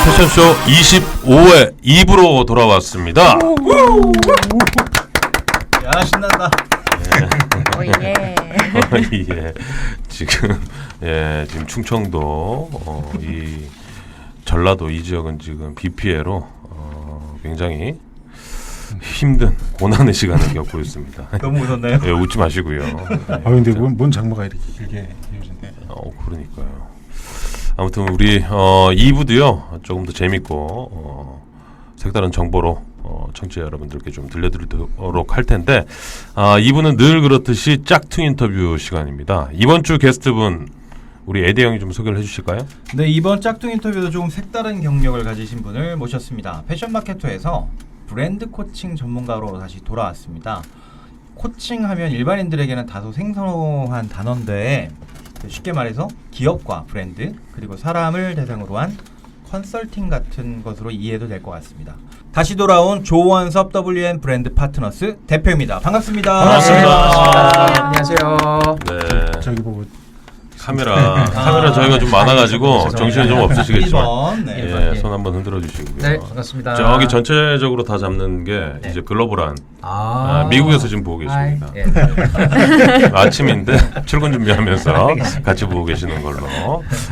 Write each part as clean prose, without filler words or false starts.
패션쇼 25회 2부로 돌아왔습니다. 야, 신난다. 예. 예. 지금 충청도 이 전라도 이 지역은 지금 비 피해로 굉장히 힘든 고난의 시간을 겪고 있습니다. 너무 웃었나요? 예, 웃지 마시고요. 근데 뭔 장마가 이렇게 길게 이어진대. 그러니까요. 아무튼 우리 2부도요 조금 더 재밌고 색다른 정보로 청취자 여러분들께 좀 들려드리도록 할 텐데 2부는 늘 그렇듯이 짝퉁 인터뷰 시간입니다. 이번 주 게스트분 우리 에디 형이 좀 소개를 해주실까요? 네, 이번 짝퉁 인터뷰도 조금 색다른 경력을 가지신 분을 모셨습니다. 패션마케터에서 브랜드 코칭 전문가로 다시 돌아왔습니다. 코칭하면 일반인들에게는 다소 생소한 단어인데 쉽게 말해서 기업과 브랜드 그리고 사람을 대상으로 한 컨설팅 같은 것으로 이해도 될 것 같습니다. 다시 돌아온 조원섭 WN 브랜드 파트너스 대표입니다. 반갑습니다. 반갑습니다. 안녕하세요. 네. 저기 보고 카메라 저희가 좀 많아가지고 정신이 좀 없으시겠지만 1번, 네. 손 한번 흔들어 주시고요. 네, 반갑습니다. 저기 전체적으로 다 잡는 게 이제 글로벌한 미국에서 지금 보고 계십니다. 예. 아침인데 출근 준비하면서 같이 보고 계시는 걸로.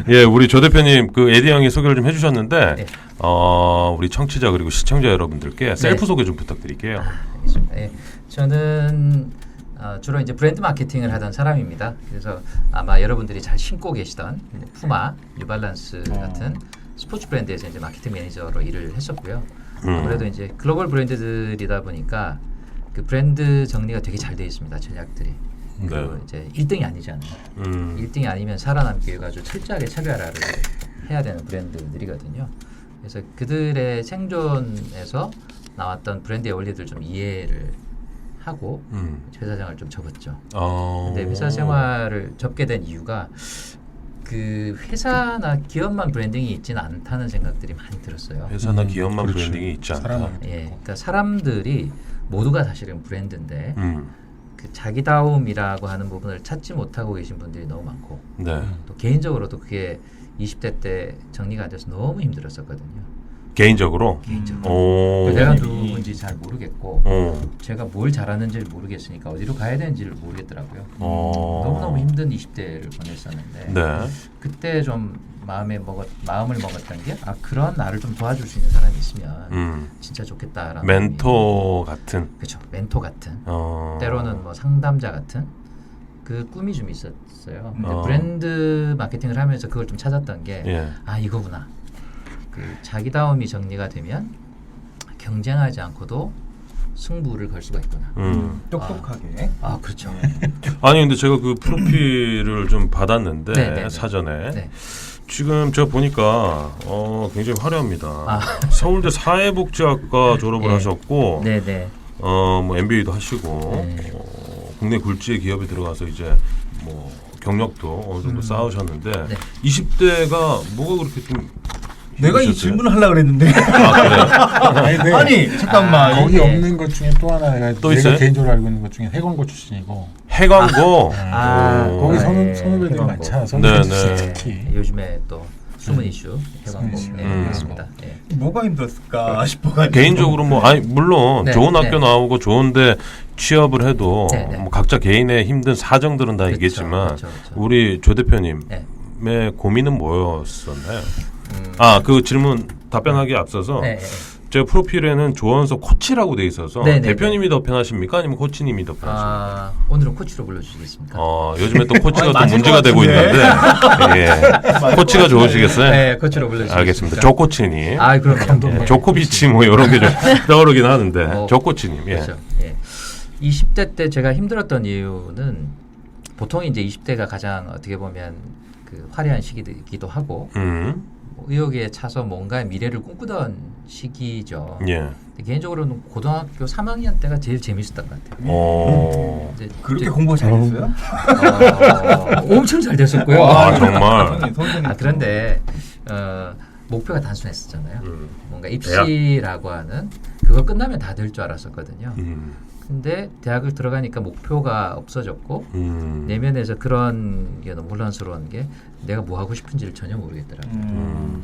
예, 우리 조 대표님 그 에디 형이 소개를 좀 해주셨는데 네. 우리 청취자 그리고 시청자 여러분들께 셀프 소개 좀 부탁드릴게요. 알겠습니다. 예. 저는 주로 이제 브랜드 마케팅을 하던 사람입니다. 그래서 아마 여러분들이 잘 신고 계시던 푸마, 뉴발란스 같은 스포츠 브랜드에서 이제 마케팅 매니저로 일을 했었고요. 아무래도 이제 글로벌 브랜드들이다 보니까 그 브랜드 정리가 되게 잘 되어 있습니다. 전략들이. 그리고 이제 1등이 아니잖아요. 1등이 아니면 살아남기 위해 아주 철저하게 차별화를 해야 되는 브랜드들이거든요. 그래서 그들의 생존에서 나왔던 브랜드의 원리들 좀 이해를 하고 회사 생활을 좀 접었죠. 근데 회사 생활을 접게 된 이유가 그 회사나 기업만 브랜딩이 있지는 않다는 생각들이 많이 들었어요. 회사나 기업만 그렇지. 브랜딩이 있지 않다. 예, 그러니까 사람들이 모두가 사실은 브랜드인데 그 자기다움이라고 하는 부분을 찾지 못하고 계신 분들이 너무 많고 네. 또 개인적으로도 그게 20대 때 정리가 안 돼서 너무 힘들었었거든요. 개인적으로. 내가 누군지 잘 모르겠고 제가 뭘 잘하는지를 모르겠으니까 어디로 가야 되는지를 모르겠더라고요. 너무너무 힘든 20대를 보냈었는데 네. 그때 좀 마음을 먹었던 게 그런 나를 좀 도와줄 수 있는 사람이 있으면 진짜 좋겠다라는 멘토 같은. 그렇죠. 멘토 같은 때로는 뭐 상담자 같은 그 꿈이 좀 있었어요. 근데 브랜드 마케팅을 하면서 그걸 좀 찾았던 게 이거구나. 그 자기다움이 정리가 되면 경쟁하지 않고도 승부를 걸 수가 있구나. 똑똑하게. 그렇죠. 아니 근데 제가 그 프로필을 좀 받았는데 네. 사전에 네. 지금 제가 보니까 굉장히 화려합니다. 서울대 사회복지학과 졸업을 하셨고, 네네. 뭐 MBA도 하시고, 국내 굴지의 기업에 들어가서 이제 뭐 경력도 어느 정도 쌓으셨는데 20대가 뭐가 그렇게 좀 내가 이 힘드셨어요? 질문을 하려고 그랬는데. 그래요? 아니, 잠깐만. 거기 이게 없는 것 중에 또 하나 또 내가 있어요? 개인적으로 알고 있는 것 중에 해광고 출신이고 해광고. 거기 네. 선후배들이 해광고. 많잖아. 선후배 출신 네. 특히. 요즘에 또 숨은 이슈 해광고. 이슈. 그렇습니다. 예. 뭐가 힘들었을까 싶어가지고. 개인적으로 뭐 물론 네, 좋은 학교 네. 나오고 좋은데 취업을 해도 네. 뭐 각자 개인의 힘든 사정들은 다 있겠지만 그렇죠. 우리 조 대표님의 네. 고민은 뭐였었나요? 그 질문 답변하기에 앞서서 네. 제 프로필에는 조원석 코치라고 돼 있어서 네, 네, 대표님이 더 편하십니까? 아니면 코치님이 더 편하십니까? 오늘은 코치로 불러주시겠습니까? 요즘에 또 코치가 또 맞을 문제가 것 되고 같은데. 있는데 코치가 좋으시겠어요? 네, 코치로 불러주시겠습니까? 알겠습니다. 조 코치님. 그럼 조코비치 뭐 이런 게 좀 떠오르긴 하는데 조 코치님. 그렇죠. 예. 20대 때 제가 힘들었던 이유는 보통 이제 20대가 가장 어떻게 보면 그 화려한 시기이기도 하고 의욕에 차서 뭔가 미래를 꿈꾸던 시기죠. 예. 개인적으로는 고등학교 3학년 때가 제일 재밌었던 것 같아요. 이제 그렇게 공부 잘했어요? 엄청 잘 됐었고요. 정말. 그런데 목표가 단순했었잖아요. 뭔가 입시라고 하는 그거 끝나면 다 될 줄 알았었거든요. 근데 대학을 들어가니까 목표가 없어졌고 내면에서 그런 게 너무 혼란스러운 게 내가 뭐 하고 싶은지를 전혀 모르겠더라고요.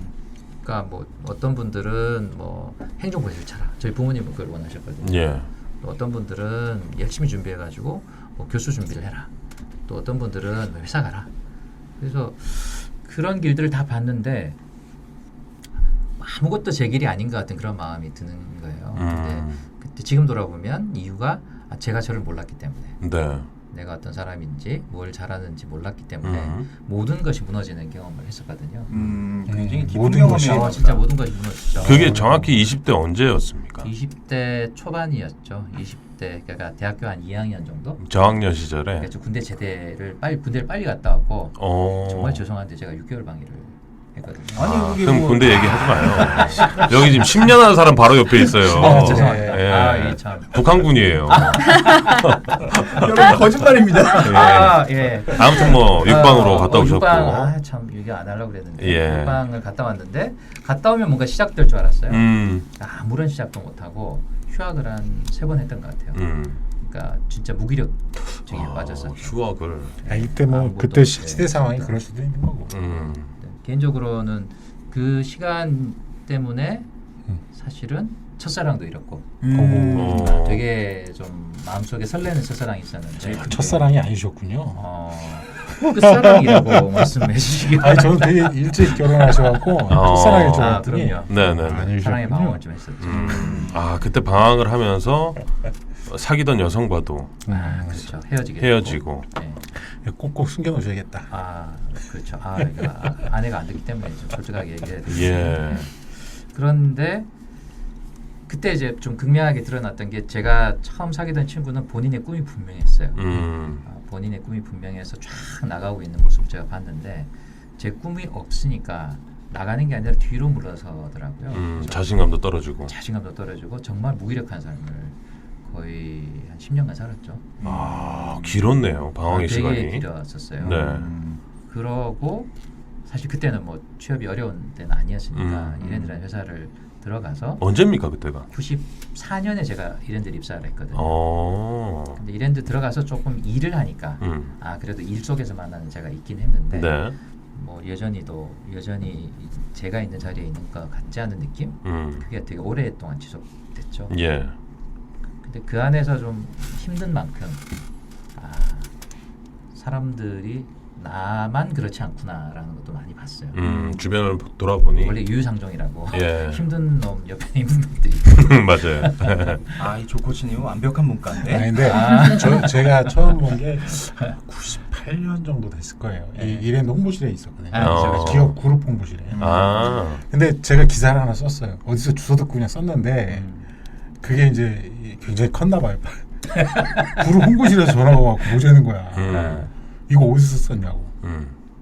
그러니까 뭐 어떤 분들은 뭐 행정고시를 쳐라. 저희 부모님은 그걸 원하셨거든요. 예. 또 어떤 분들은 열심히 준비해가지고 뭐 교수 준비를 해라. 또 어떤 분들은 뭐 회사 가라. 그래서 그런 길들을 다 봤는데 아무것도 제 길이 아닌 것 같은 그런 마음이 드는 거예요. 근데 그때 지금 돌아보면 이유가 제가 저를 몰랐기 때문에 네. 내가 어떤 사람인지 뭘 잘하는지 몰랐기 때문에 모든 것이 무너지는 경험을 했었거든요. 굉장히 깊은 모든 것이 경험이에요. 진짜 모든 것이 무너지죠. 그게 정확히 20대 언제였습니까? 20대 초반이었죠. 20대 그러니까 대학교 한 2학년 정도. 저학년 시절에. 그러니까 저 군대 제대를 군대를 빨리 갔다 왔고 어. 정말 죄송한데 제가 6개월 방해를 했거든요. 아니 그게 그럼 뭐 군대 얘기하지 마요. 여기 지금 10년 하는 사람 바로 옆에 있어요. 죄송합니다. 예. 아, 예, 참. 북한군이에요. 여러분 거짓말입니다. 예. 아무튼 뭐 육방으로 갔다 오셨고. 육방 참 얘기 안 하려고 그랬는데 예. 육방을 갔다 왔는데 갔다 오면 뭔가 시작될 줄 알았어요. 아무런 시작도 못 하고 휴학을 한 3번 했던 것 같아요. 그러니까 진짜 무기력증에 빠졌었죠. 휴학을. 이때 뭐 아무것도 그때 없이. 시대 상황이 그럴 수도 있는 거고. 네, 개인적으로는 그 시간 때문에 사실은 첫사랑도 잃었고 어. 되게 좀 마음속에 설레는 첫사랑이 있었는데 첫사랑이 아니셨군요. 끝사랑이라고 말씀해 주시기 아니 바랍니다. 저는 되게 일찍 결혼하셔갖고 첫사랑일 줄 알았더니 그럼요. 네네. 사랑의 방황을 아니셨군요. 좀 했었죠. 아 그때 방황을 하면서 사귀던 여성과도 그렇죠. 헤어지게 헤어지고. 됐고. 네. 꼭꼭 숨겨놓으셔야겠다. 그렇죠. 이거 아내가 안 듣기 때문에 좀 솔직하게 얘기해야 돼요. 예. 그런데 그때 이제 좀 극명하게 드러났던 게 제가 처음 사귀던 친구는 본인의 꿈이 분명했어요. 본인의 꿈이 분명해서 쫙 나가고 있는 모습을 제가 봤는데 제 꿈이 없으니까 나가는 게 아니라 뒤로 물러서더라고요. 그래서 자신감도 떨어지고. 자신감도 떨어지고 정말 무기력한 삶을 거의 한 10년간 살았죠. 아 길었네요 방황의 되게 시간이. 길었었어요. 네. 그러고 사실 그때는 뭐 취업이 어려운 때는 아니었으니까 이랜드라는 회사를 들어가서 언제입니까 그때가? 94년에 제가 이랜드를 입사를 했거든요. 근데 이랜드 들어가서 조금 일을 하니까 그래도 일 속에서 만나는 제가 있긴 했는데 네. 뭐 여전히 제가 있는 자리에 있는 것 같지 않은 느낌? 그게 되게 오랫동안 지속됐죠. 예. 근데 그 안에서 좀 힘든 만큼 사람들이 나만 그렇지 않구나라는 것도 많이 봤어요. 주변을 돌아보니. 원래 유유상종이라고 예. 힘든 놈 옆에 있는 분들이 맞아요. 이 조코치님은 완벽한 문과인데. 근데 제가 처음 본 게 98년 정도 됐을 거예요. 이랜드 홍보실에 있었거든요. 그렇죠. 기업 그룹 홍보실에. 근데 제가 기사를 하나 썼어요. 어디서 주워 듣고 그냥 썼는데 그게 이제 굉장히 컸나 봐요. 그룹 홍보실에서 전화가 와서 보자는 거야. 이거 어디서 썼냐고.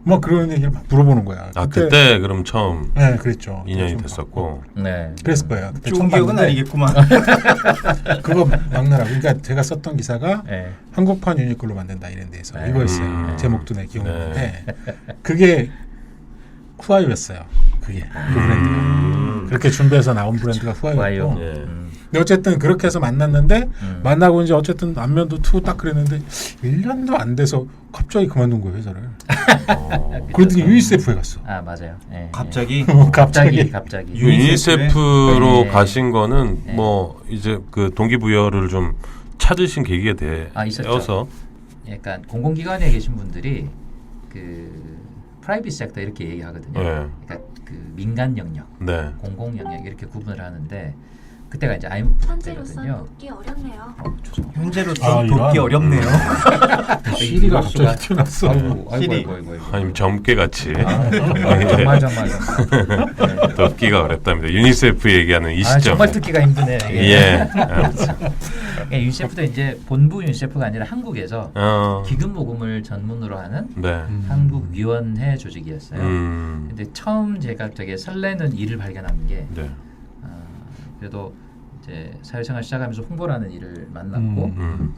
막 그런 얘기를 막 물어보는 거야. 그때 그럼 처음 네, 그랬죠. 인연이 됐었고. 네. 그랬을 거예요. 그때 좋은 기억은 아니겠구만. 그거 막느라. 그러니까 제가 썼던 기사가 네. 한국판 유니클로 만든다 이랜드에서 네. 이거였어요. 제목도 내 기억나는데 그게 후아유였어요. 그게 그 브랜드가 그렇게 준비해서 나온 브랜드가 후아유였고. 예. 근데 어쨌든 그렇게 해서 만났는데 만나고 이제 어쨌든 안면도 투고 딱 그랬는데 1년도 안 돼서 갑자기 그만둔 거예요 회사를. 그러더니 유니세프에 갔어. 맞아요. 네. 갑자기 갑자기. 유니세프로 네. 가신 거는 네. 뭐 이제 그 동기부여를 좀 찾으신 계기가 있었죠. 되어서. 약간 공공기관에 계신 분들이 그 프라이빗 섹터 이렇게 얘기하거든요. 네. 그러니까 그 민간 영역, 네. 공공 영역 이렇게 구분을 하는데 그때가 이제 현재로선 IMF거든요. 돕기 어렵네요. 죄송합니다. 현재로서 이런. 돕기 어렵네요. 시리가 이럴 수가. 갑자기 튀어났어. 아이고. 아니면 점괘 같이 정말. 돕기가 어렵답니다. 유니세프 얘기하는 이 시점. 정말 듣기가 힘드네. 예. 유니세프도 이제 본부 유니세프가 아니라 한국에서 어. 기금 모금을 전문으로 하는 네. 한국위원회 조직이었어요. 음. 근데 처음 제가 되게 설레는 일을 발견한 게 네. 그래도 이제 사회생활 시작하면서 홍보라는 일을 만났고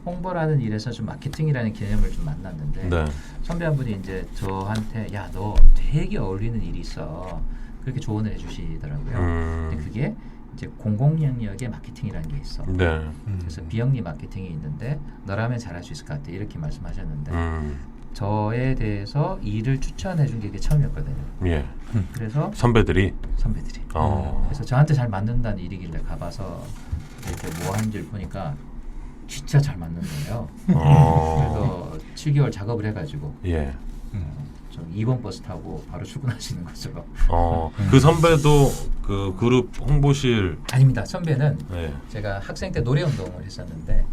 홍보라는 일에서 좀 마케팅이라는 개념을 좀 만났는데 네. 선배 한 분이 이제 저한테 야 너 되게 어울리는 일이 있어 그렇게 조언을 해주시더라고요. 근데 그게 이제 공공 영역의 마케팅이라는 게 있어. 네. 그래서 비영리 마케팅이 있는데 너라면 잘할 수 있을 것 같아 이렇게 말씀하셨는데 저에 대해서 일을 추천해 준 게 이게 처음이었거든요. 예. 그래서 선배들이. 그래서 저한테 잘 맞는다는 일이길래 가봐서 이렇게 뭐 하는지를 보니까 진짜 잘 맞는 거예요. 그래서 7개월 작업을 해가지고 예. 저 2번 버스 타고 바로 출근하시는 거죠. 그 선배도 그 그룹 홍보실. 아닙니다. 선배는 예. 제가 학생 때 노래 운동을 했었는데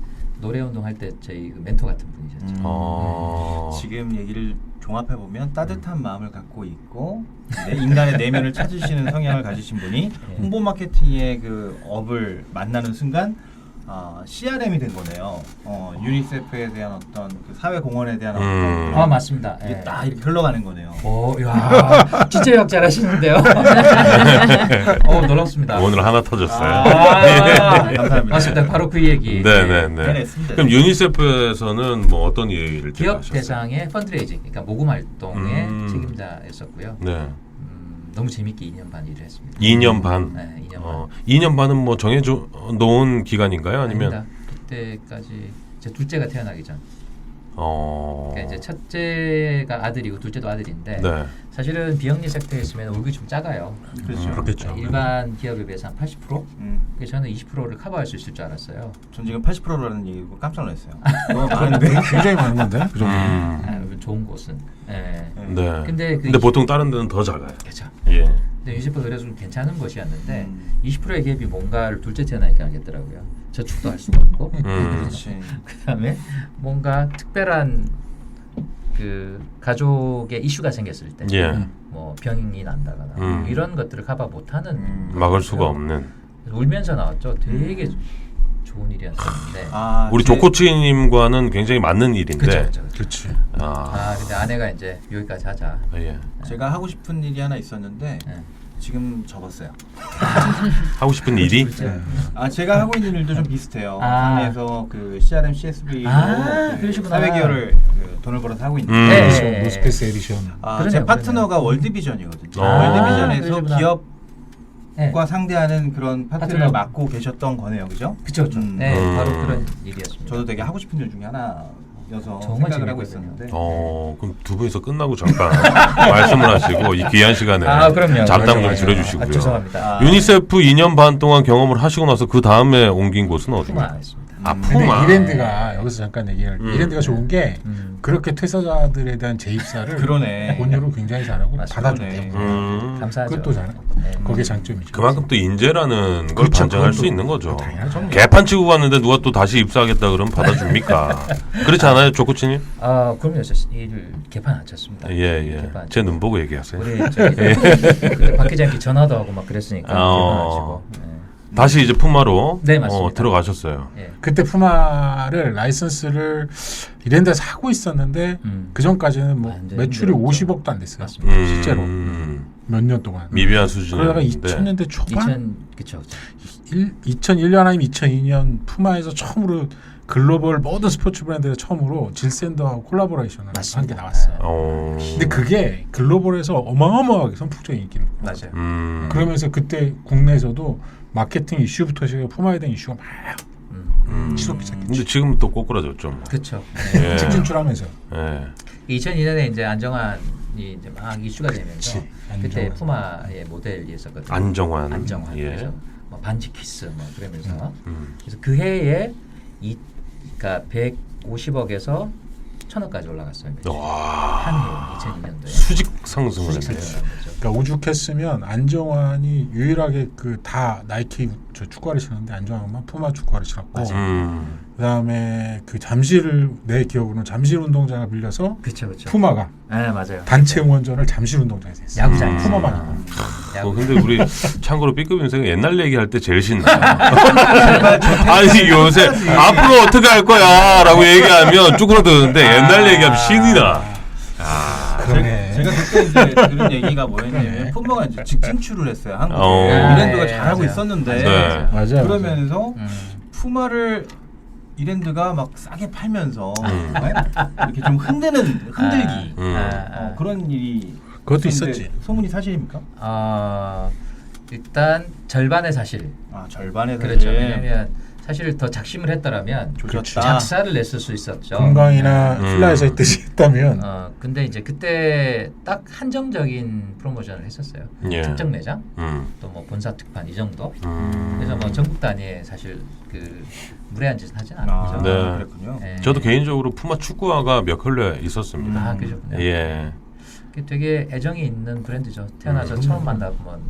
노래 운동 할 때 저희 그 멘토 같은 분이셨죠. 지금 얘기를 종합해 보면 따뜻한 마음을 갖고 있고 인간의 내면을 찾으시는 성향을 가지신 분이 홍보 마케팅의 그 업을 만나는 순간 CRM이 된 거네요. 유니세프에 대한 어떤 그 사회 공헌에 대한 어떤 맞습니다. 이게 예. 딱 이렇게 흘러가는 거네요. 야, 진짜 역 잘하시는데요. 놀랍습니다. 오늘 하나 터졌어요. 감사합니다. 맞습니다. 바로 그 얘기. 네네네. 해냈습니다. 그럼 유니세프에서는 뭐 어떤 얘기를 기업 하셨어요? 대상의 펀드레이징, 그러니까 모금 활동의 책임자였었고요. 네. 너무 재밌게 2년 반 일을 했습니다. 2년 반. 네, 2년 반. 2년 반은 뭐 정해져 놓은 기간인가요? 아니면? 아닙니다. 그때까지 제 둘째가 태어나기 전. 어. 그러니까 이제 첫째가 아들이고 둘째도 아들인데 네. 사실은 비영리 섹터에 있으면 월급이 좀 작아요. 그렇죠. 그렇겠죠. 일반 기업에 비해서 한 80%? 그래서 저는 20%를 커버할 수 있을 줄 알았어요. 전 지금 80%라는 얘기고 깜짝 놀랐어요. 너무 많은데. 굉장히 많은 건데 그 정도. 좋은 곳은. 네. 네. 근데 그 근데 보통 다른 데는 더 작아요. 그렇죠. 예. 근데 유니세프가 그래서 좀 괜찮은 곳이었는데 20%의 갭이 뭔가를 둘째 태어나니까 알겠더라고요. 저축도 할 수가 없고 그렇지. 그다음에 뭔가 특별한 그 가족의 이슈가 생겼을 때 예. 뭐 병이 난다거나 뭐 이런 것들을 커버 못하는 막을 수가 없는. 울면서 나왔죠. 되게 좋은 일이었었는데 우리 조코치님과는 굉장히 맞는 일인데. 그렇죠. 그렇지. 근데 아내가 이제 여기까지 하자. 예. 제가 하고 싶은 일이 하나 있었는데 네. 지금 접었어요. 하고 싶은 일이? 제가 하고 있는 일도 좀 비슷해요. 아. 사내에서 그 CRM, CSV로 그러시구나. 사회기여를 돈을 벌어서 하고 있는데 네. 노스페이스 에디션. 제 파트너가 월드비전이거든요. 아, 월드비전에서 그러시구나. 기업과 상대하는 그런 파트를 파트너. 맡고 계셨던 거네요, 그죠? 그렇죠. 네, 바로 그런 일이었습니다. 저도 되게 하고 싶은 일 중에 하나여서 정말 생각을 하고 재밌거든요. 있었는데. 그럼 두 분이서 끝나고 잠깐 말씀을 하시고 이 귀한 시간에 그럼요. 잡담 좀 맞아요. 줄여주시고요. 죄송합니다. 유니세프 2년 반 동안 경험을 하시고 나서 그 다음에 옮긴 곳은 어디입니까? 푸마였습니다. 근데 푸마. 이랜드가 여기서 잠깐 얘기할 이랜드가 좋은 게 그렇게 퇴사자들에 대한 재입사를 그러네. 본유로 굉장히 잘하고 맞습니다. 받아줬대. 감사하죠. 그것도 잘해. 네. 그게 장점이죠. 그만큼 또 인재라는 걸 그렇죠. 반증할 그건 수 또 있는 거죠. 당연하죠. 개판 치고 갔는데 누가 또 다시 입사하겠다 그러면 받아줍니까? 그렇지 않아요, 조코치님? 그럼요. 저 일을 개판 안 쳤습니다. 예. 개판 제 눈 보고 얘기하세요. 우리 저기 그때 박 기자님께 전화도 하고 막 그랬으니까 개판 안 치고. 다시 이제 푸마로 네, 맞습니다. 들어가셨어요. 예. 그때 푸마를 라이선스를 이랜드에서 하고 있었는데 그 전까지는 뭐 완전 매출이 힘들었죠. 50억도 안 됐어요. 맞습니다. 실제로 몇 년 동안. 미비한 그러다가 수준이었는데 2000년대 초반 2001년 아니면 2002년 푸마에서 처음으로 글로벌 모든 스포츠 브랜드에서 처음으로 질샌더하고 콜라보레이션을 한 게 맞습니다. 나왔어요. 근데 근데 그게 글로벌에서 어마어마하게 선풍적인 인기를 맞아요. 그러면서 그때 국내에서도 마케팅 이슈부터 시작해 푸마에 대한 이슈가 막 치솟기 시작했죠. 근데 지금 또 꼬꾸라졌죠. 뭐. 그렇죠. 예. 직 진출하면서. 예. 2002년에 이제 안정환이 이제 막 이슈가 되면서 그치, 그때 안정환. 푸마의 모델이 있었거든요. 안정환. 안정환. 예. 그래서 뭐 반지 키스 뭐 그러면서 그래서 그 해에 그러니까 150억에서 1000억까지 올라갔어요. 와. 한 해 2002년도에. 수직 상승을 했네. 그러니까 오죽했으면 안정환이 유일하게 그 다 나이키 저 축구화를 신었는데 안정환만 푸마 축구화를 신었고 그다음에 그 잠실 내 기억으로는 잠실 운동장을 빌려서 그렇죠. 푸마가 네, 맞아요. 단체 응원전을 잠실 운동장에서 했어요. 야구장 푸마만. 근데 우리 참고로 B급 인생은 옛날 얘기할 때 제일 신나. 아니 요새 앞으로 어떻게 할 거야라고 얘기하면 쭈그러드는데 옛날 얘기하면 신이 나. 그러네. 제가 그때 이제 들은 얘기가 뭐였냐면 푸마가 이제 직진출을 했어요. 한국에 이랜드가 잘하고 맞아요. 있었는데 네. 맞아요. 그러면서 푸마를 이랜드가 막 싸게 팔면서 이렇게 좀 흔들기 그런 일이 그것도 있었는데 있었지. 소문이 사실입니까? 일단 절반의 사실. 아 절반의 그렇죠. 사실. 왜냐하면 사실 더 작심을 했더라면 조졌다. 작사를 냈을 수 있었죠. 건강이나 플라에서 했듯이 했다면 근데 이제 그때 딱 한정적인 프로모션을 했었어요. 예. 특정 매장, 음. 또 뭐 본사 특판 이 정도. 음. 그래서 뭐 전국 단위에 사실 그 무례한 짓은 하진 아, 않았죠. 네. 그랬군요. 예. 저도 개인적으로 푸마 축구화가 몇 켤레 있었습니다. 아 그러셨군요. 예. 그게 되게 애정이 있는 브랜드죠. 태어나서 처음 맡아본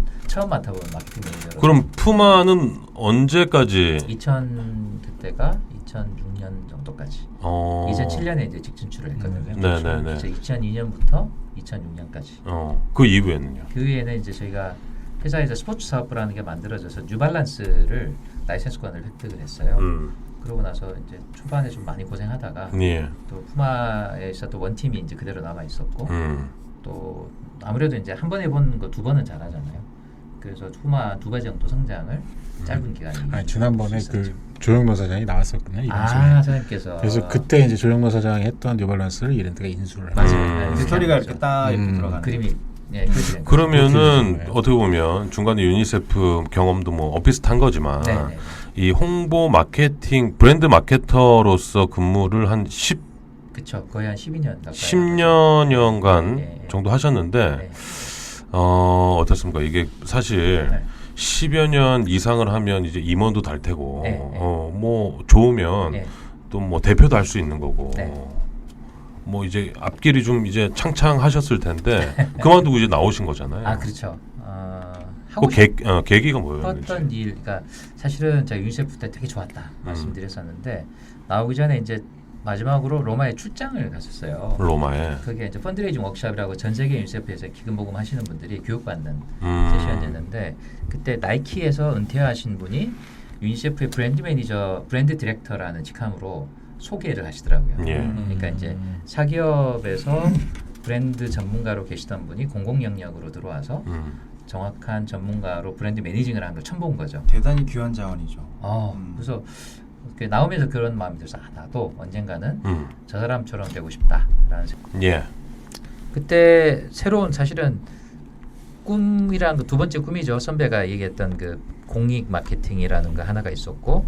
마케팅 매니저로. 그럼 푸마는 언제까지? 2000 그때가 2006년 정도까지. 2007년에 이제 직진출을 했거든요. 네네네. 이제 2002년부터 2006년까지. 그 이후에는요? 그 위에는 이제 저희가 회사에서 스포츠 사업부라는 게 만들어져서 뉴발란스를 라이센스권을 획득을 했어요. 그러고 나서 이제 초반에 좀 많이 고생하다가 예. 또 푸마에 있었던 원팀이 이제 그대로 남아 있었고 또 아무래도 이제 한 번 해본 거 두 번은 잘하잖아요. 그래서 푸마 2배 정도 성장을 짧은 기간에. 아니, 지난번에 그 조영노 사장이 나왔었거든요. 이 방송에. 사장님께서. 그래서 그때 이제 조영노 사장이 했던 뉴발란스를 이랜드가 인수를 맞아요. 했어요. 네, 스토리가 그렇게 이렇게 딱 이렇게 들어가는 그림이 그렇게 된 거죠. 그러면은 그렇게 어떻게 보면 중간에 유니세프 경험도 뭐 비슷한 거지만 네네. 이 홍보 마케팅 브랜드 마케터로서 근무를 한 그쵸. 거의 한 12년 가까이. 10년여간 네. 정도 하셨는데 네. 어떻습니까? 이게 사실 네. 10여 년 이상을 하면 이제 임원도 달 테고 네. 뭐 좋으면 네. 또 뭐 대표도 할 수 있는 거고 네. 뭐 이제 앞길이 좀 이제 창창하셨을 텐데 그만두고 이제 나오신 거잖아요. 아 그렇죠. 그 하고 계기가 뭐였는지. 싶었던 일, 그러니까 사실은 제가 유니세프 때 되게 좋았다 말씀드렸었는데 나오기 전에 이제 마지막으로 로마에 출장을 갔었어요. 로마에. 그게 이제 펀드레이징 워크숍이라고 전 세계 유니세프에서 기금 모금 하시는 분들이 교육받는 음. 세션이었는데 그때 나이키에서 은퇴하신 분이 유니세프의 브랜드 매니저, 브랜드 디렉터라는 직함으로 소개를 하시더라고요. 예. 그러니까 이제 사기업에서 브랜드 전문가로 계시던 분이 공공 영역으로 들어와서 정확한 전문가로 브랜드 매니징을 하는 걸 처음 본 거죠. 대단히 귀한 자원이죠. 그래서 이렇게 나오면서 그런 마음이 들어서 나도 언젠가는 저 사람처럼 되고 싶다라는 생각. 예. 그때 새로운 사실은 꿈이란 그 두 번째 꿈이죠. 선배가 얘기했던 그 공익 마케팅이라는 거 하나가 있었고,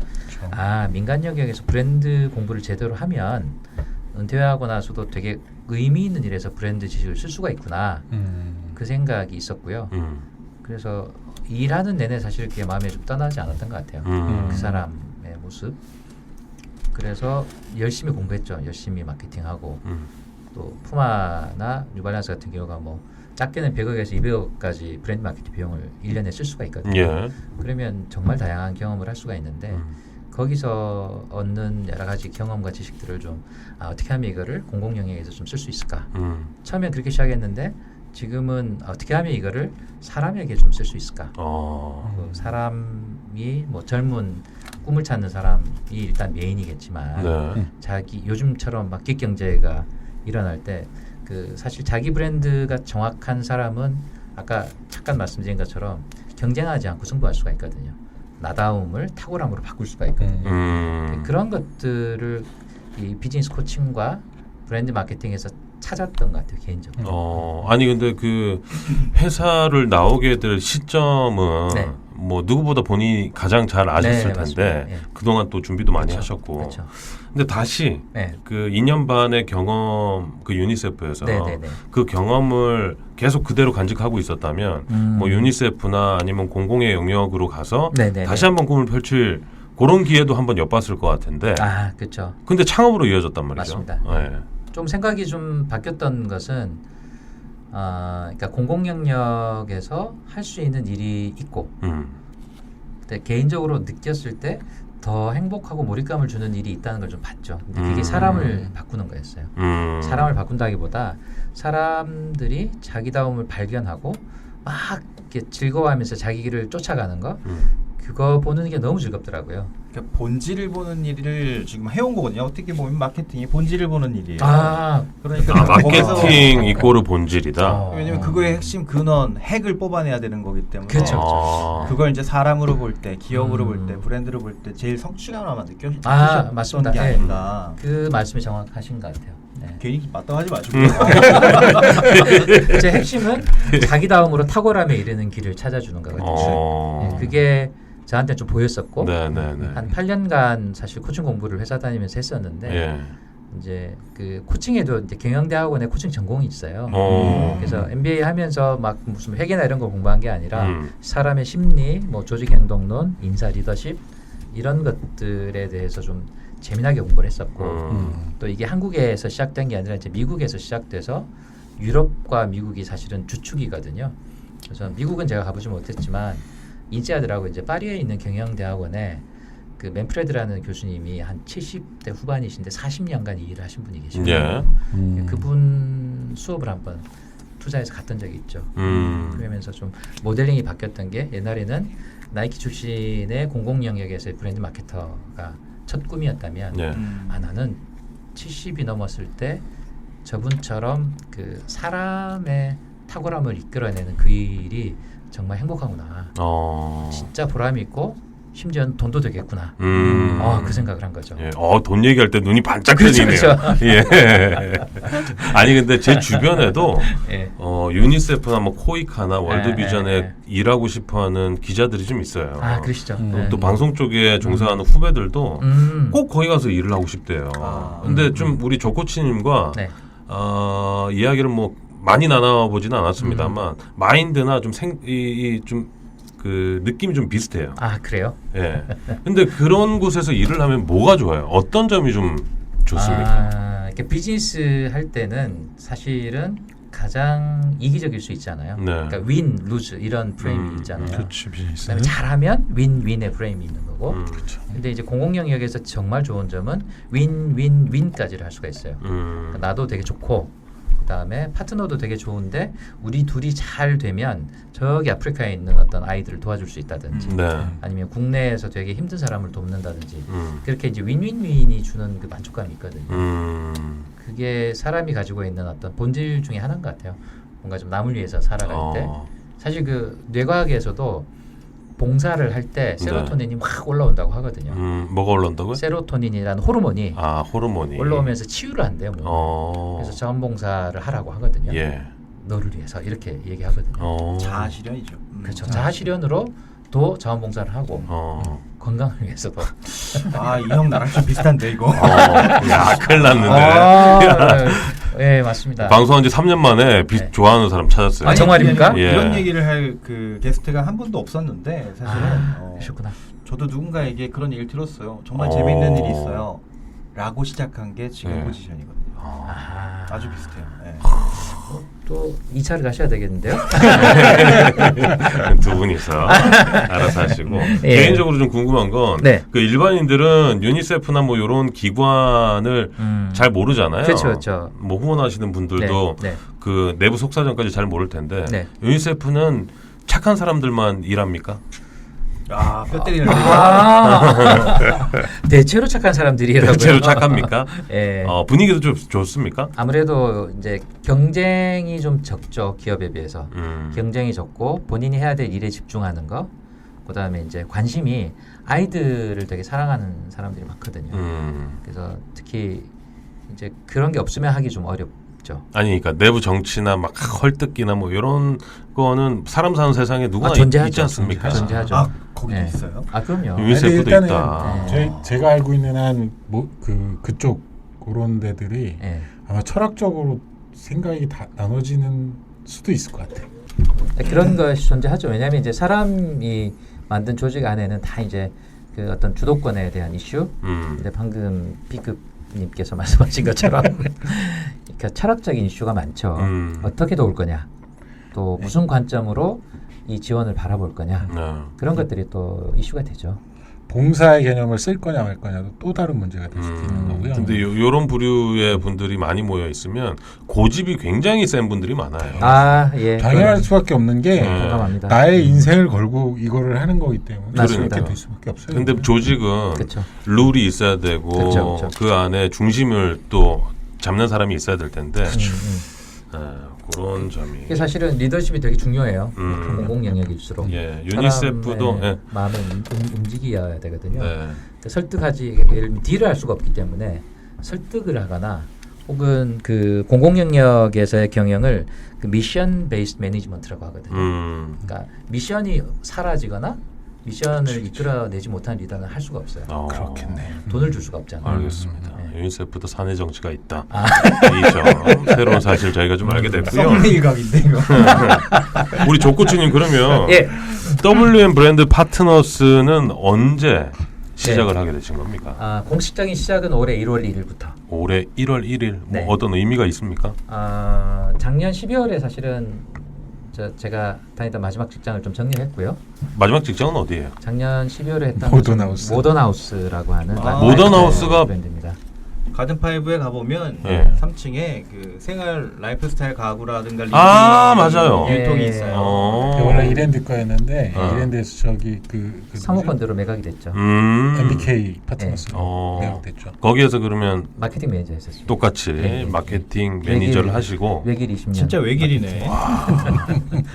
민간 영역에서 브랜드 공부를 제대로 하면 은퇴하고 나서도 되게 의미 있는 일에서 브랜드 지식을 쓸 수가 있구나. 그 생각이 있었고요. 그래서 일하는 내내 사실 그게 마음에 좀 떠나지 않았던 것 같아요. 그 사람의 모습. 그래서 열심히 공부했죠. 열심히 마케팅하고 또 푸마나 뉴발란스 같은 경우가 뭐 작게는 100억에서 200억까지 브랜드 마케팅 비용을 1년에 쓸 수가 있거든요. 예. 그러면 정말 다양한 경험을 할 수가 있는데 거기서 얻는 여러 가지 경험과 지식들을 좀 어떻게 하면 이거를 공공 영역에서 좀 쓸 수 있을까. 처음엔 그렇게 시작했는데 지금은 어떻게 하면 이거를 사람에게 좀 쓸 수 있을까. 그 사람이 뭐 젊은 꿈을 찾는 사람이 일단 메인이겠지만 네. 자기 요즘처럼 막 객경제가 일어날 때 그 사실 자기 브랜드가 정확한 사람은 아까 잠깐 말씀드린 것처럼 경쟁하지 않고 승부할 수가 있거든요. 나다움을 탁월함으로 바꿀 수가 있거든요. 그런 것들을 이 비즈니스 코칭과 브랜드 마케팅에서 찾았던 것 같아요, 개인적으로. 아니 근데 그 회사를 나오게 될 시점은 네. 뭐 누구보다 본인이 가장 잘 아셨을 네, 텐데 맞습니다. 예. 그동안 또 준비도 많이 그쵸, 하셨고. 그쵸. 근데 다시 네. 그 2년 반의 경험 그 유니세프에서 네네네. 그 경험을 계속 그대로 간직하고 있었다면 뭐 유니세프나 아니면 공공의 영역으로 가서 네네네. 다시 한번 꿈을 펼칠 그런 기회도 한번 엿봤을 것 같은데. 그렇죠. 근데 창업으로 이어졌단 말이죠. 맞습니다. 네. 좀 생각이 좀 바뀌었던 것은 그러니까 공공 영역에서 할 수 있는 일이 있고 근데 개인적으로 느꼈을 때 더 행복하고 몰입감을 주는 일이 있다는 걸 좀 봤죠. 근데 그게 사람을 바꾸는 거였어요. 사람을 바꾼다기보다 사람들이 자기다움을 발견하고 막 이렇게 즐거워하면서 자기 길을 쫓아가는 거 그거 보는 게 너무 즐겁더라고요. 그러니까 본질을 보는 일을 지금 해온 거거든요. 어떻게 보면 마케팅이 본질을 보는 일이에요. 그러니까 마케팅 이꼬르 본질이다. 왜냐면 그거의 핵심 근원, 핵을 뽑아내야 되는 거기 때문에 그렇죠. 그걸 이제 사람으로 볼 때, 기업으로 볼 때, 브랜드로 볼 때 제일 성취감 아마 느끼셨던 맞습니다. 게 아닌가. 그 말씀이 정확하신 것 같아요. 네. 괜히 마땅하지 마시고. 제 핵심은 자기 다음으로 탁월함에 이르는 길을 찾아주는 거거든요. 네, 그게 저한테 좀 보였었고 네네네. 한 8년간 사실 코칭 공부를 회사 다니면서 했었는데 예. 이제 그 코칭에도 이제 경영대학원에 코칭 전공이 있어요. 그래서 MBA 하면서 막 무슨 회계나 이런 걸 공부한 게 아니라 사람의 심리, 뭐 조직행동론, 인사 리더십 이런 것들에 대해서 좀 재미나게 공부를 했었고 또 이게 한국에서 시작된 게 아니라 이제 미국에서 시작돼서 유럽과 미국이 사실은 주축이거든요. 그래서 미국은 제가 가보지 못했지만 인지하더라고 이제 파리에 있는 경영대학원에 그 맨프레드라는 교수님이 한 70대 후반이신데 40년간 이 일을 하신 분이 계시거든요. 예. 그분 수업을 한번 투자해서 갔던 적이 있죠. 그러면서 좀 모델링이 바뀌었던 게 옛날에는 나이키 출신의 공공 영역에서의 브랜드 마케터가 첫 꿈이었다면 예. 나는 70이 넘었을 때 저분처럼 그 사람의 탁월함을 이끌어내는 그 일이 정말 행복하구나. 진짜 보람이 있고 심지어는 돈도 되겠구나. 그 생각을 한 거죠. 예. 돈 얘기할 때 눈이 반짝 뜨네요. 그렇죠. 예. 아니 근데 제 주변에도 예. 유니세프나 뭐 코이카나 월드비전에 예. 일하고 싶어하는 기자들이 좀 있어요. 그러시죠. 또 방송 쪽에 종사하는 후배들도 꼭 거기 가서 일을 하고 싶대요. 근데 좀 우리 조코치님과 네. 이야기를 뭐 많이 나눠보지는 않았습니다만 마인드나 좀 그 느낌이 좀 비슷해요. 그래요? 예. 근데 그런 곳에서 일을 하면 뭐가 좋아요? 어떤 점이 좀 좋습니까? 이렇게 비즈니스 할 때는 사실은 가장 이기적일 수 있잖아요. 네. 그러니까 윈, 루즈 이런 프레임이 있잖아요. 그렇지 비즈니스. 그다음에 잘하면 윈-윈의 프레임이 있는 거고. 그렇죠. 근데 이제 공공 영역에서 정말 좋은 점은 윈-윈-윈까지를 할 수가 있어요. 그러니까 나도 되게 좋고 그다음에 파트너도 되게 좋은데 우리 둘이 잘 되면 저기 아프리카에 있는 어떤 아이들을 도와줄 수 있다든지 네. 아니면 국내에서 되게 힘든 사람을 돕는다든지 그렇게 이제 윈윈윈이 주는 그 만족감이 있거든요. 그게 사람이 가지고 있는 어떤 본질 중에 하나인 것 같아요. 뭔가 좀 남을 위해서 살아갈 때 사실 그 뇌과학에서도 봉사를 할 때 세로토닌이 막 올라온다고 하거든요. 뭐가 올라온다고요? 세로토닌이라는 호르몬이 호르몬이 올라오면서 치유를 한대요. 그래서 자원봉사를 하라고 하거든요. 예. 너를 위해서 이렇게 얘기하거든요. 자아실현이죠. 그렇죠. 자아실현으로 또 자원봉사를 하고 건강을 위해서도. 이 형 나랑 좀 비슷한데 이거. 야, 큰일 났는데. 네, 맞습니다. 방송한 지 3년 만에 좋아하는 사람 찾았어요. 정말입니까? 예. 이런 얘기를 할 그 게스트가 한 분도 없었는데 사실은 그렇구나. 저도 누군가에게 그런 얘기를 들었어요. 정말 재미있는 일이 있어요. 라고 시작한 게 지금 포지션이거든요. 아주 비슷해요. 네. 또 2차를 가셔야 되겠는데요? 두 분이서 알아서 하시고 개인적으로 좀 궁금한 건 그 일반인들은 유니세프나 뭐 이런 기관을 잘 모르잖아요. 그렇죠. 뭐 후원하시는 분들도 그 내부 속사정까지 잘 모를 텐데 유니세프는 착한 사람들만 일합니까? 뼈 때리는 대체로 착한 사람들이라고요. 대체로 착합니까? 예. 분위기도 좀 좋습니까? 아무래도 이제 경쟁이 좀 적죠. 기업에 비해서. 경쟁이 적고 본인이 해야 될 일에 집중하는 거. 그다음에 이제 관심이 아이들을 되게 사랑하는 사람들이 많거든요. 그래서 특히 이제 그런 게 없으면 하기 좀 어렵죠. 아니 그러니까 내부 정치나 막 헐뜯기나 뭐 이런 거는 사람 사는 세상에 누구나 존재하죠. 있지 않습니까? 존재하죠. 거기도 있어요? 그럼요. 유니세프도 일단은 있다. 제가 알고 있는 한 그쪽 그런 데들이 아마 철학적으로 생각이 다 나눠지는 수도 있을 것 같아요. 그런 것이 존재하죠. 왜냐하면 이제 사람이 만든 조직 안에는 다 이제 그 어떤 주도권에 대한 이슈. 근데 방금 B급님께서 말씀하신 것처럼 그러니까 철학적인 이슈가 많죠. 어떻게 도울 거냐, 또 무슨 관점으로 이 지원을 바라볼 거냐, 그런 것들이 또 이슈가 되죠. 봉사의 개념을 쓸 거냐 말 거냐도 또 다른 문제가 될 수도 있는 거고요. 근데 요런 부류의 분들이 많이 모여 있으면 고집이 굉장히 센 분들이 많아요. 당연할 수밖에 없는 게 공감합니다. 나의 인생을 걸고 이거를 하는 거기 때문에 맞습니다. 그렇게 될 수밖에 없어요. 근데 조직은 그쵸. 룰이 있어야 되고 그쵸. 그 안에 중심을 또 잡는 사람이 있어야 될 텐데 그런 점이 이게 사실은 리더십이 되게 중요해요. 공공 영역일수록 유니세프도 마음을 움직여야 되거든요. 설득하지 딜을 할 수가 없기 때문에 설득을 하거나 혹은 그 공공 영역에서의 경영을 그 미션 베이스드 매니지먼트라고 하거든요. 그러니까 미션이 사라지거나 미션을 이끌어내지 못한 리더는 할 수가 없어요. 그렇겠네. 돈을 줄 수가 없잖아요. 알겠습니다. 네. 유니세프도 사내 정치가 있다. 이 점 새로운 사실 저희가 좀 알게 됐고요. 썸네일각인데 이거. 우리 조코치님 그러면 예. WM 브랜드 파트너스는 언제 시작을 하게 되신 겁니까? 공식적인 시작은 올해 1월 1일부터. 올해 1월 1일 뭐 네. 어떤 의미가 있습니까? 작년 12월에 사실은 제가 다니던 마지막 직장을 좀 정리했고요. 마지막 직장은 어디예요? 작년 12월에 했던 모던하우스. 모던하우스라고 하는 모던하우스가 브랜드입니다. 가든파이브에 가보면 예. 3층에 그 생활 라이프스타일 가구라든가 맞아요. 유통이 예. 있어요. 원래 이랜드 거였는데 어. 이랜드에서 저기 그 사모펀드로 매각이 됐죠. MBK 파트너스로 어. 매각됐죠. 거기에서 그러면 마케팅 매니저 했었어요. 똑같이 네. 마케팅 매니저를 하시고 외길 20년. 진짜 외길이네.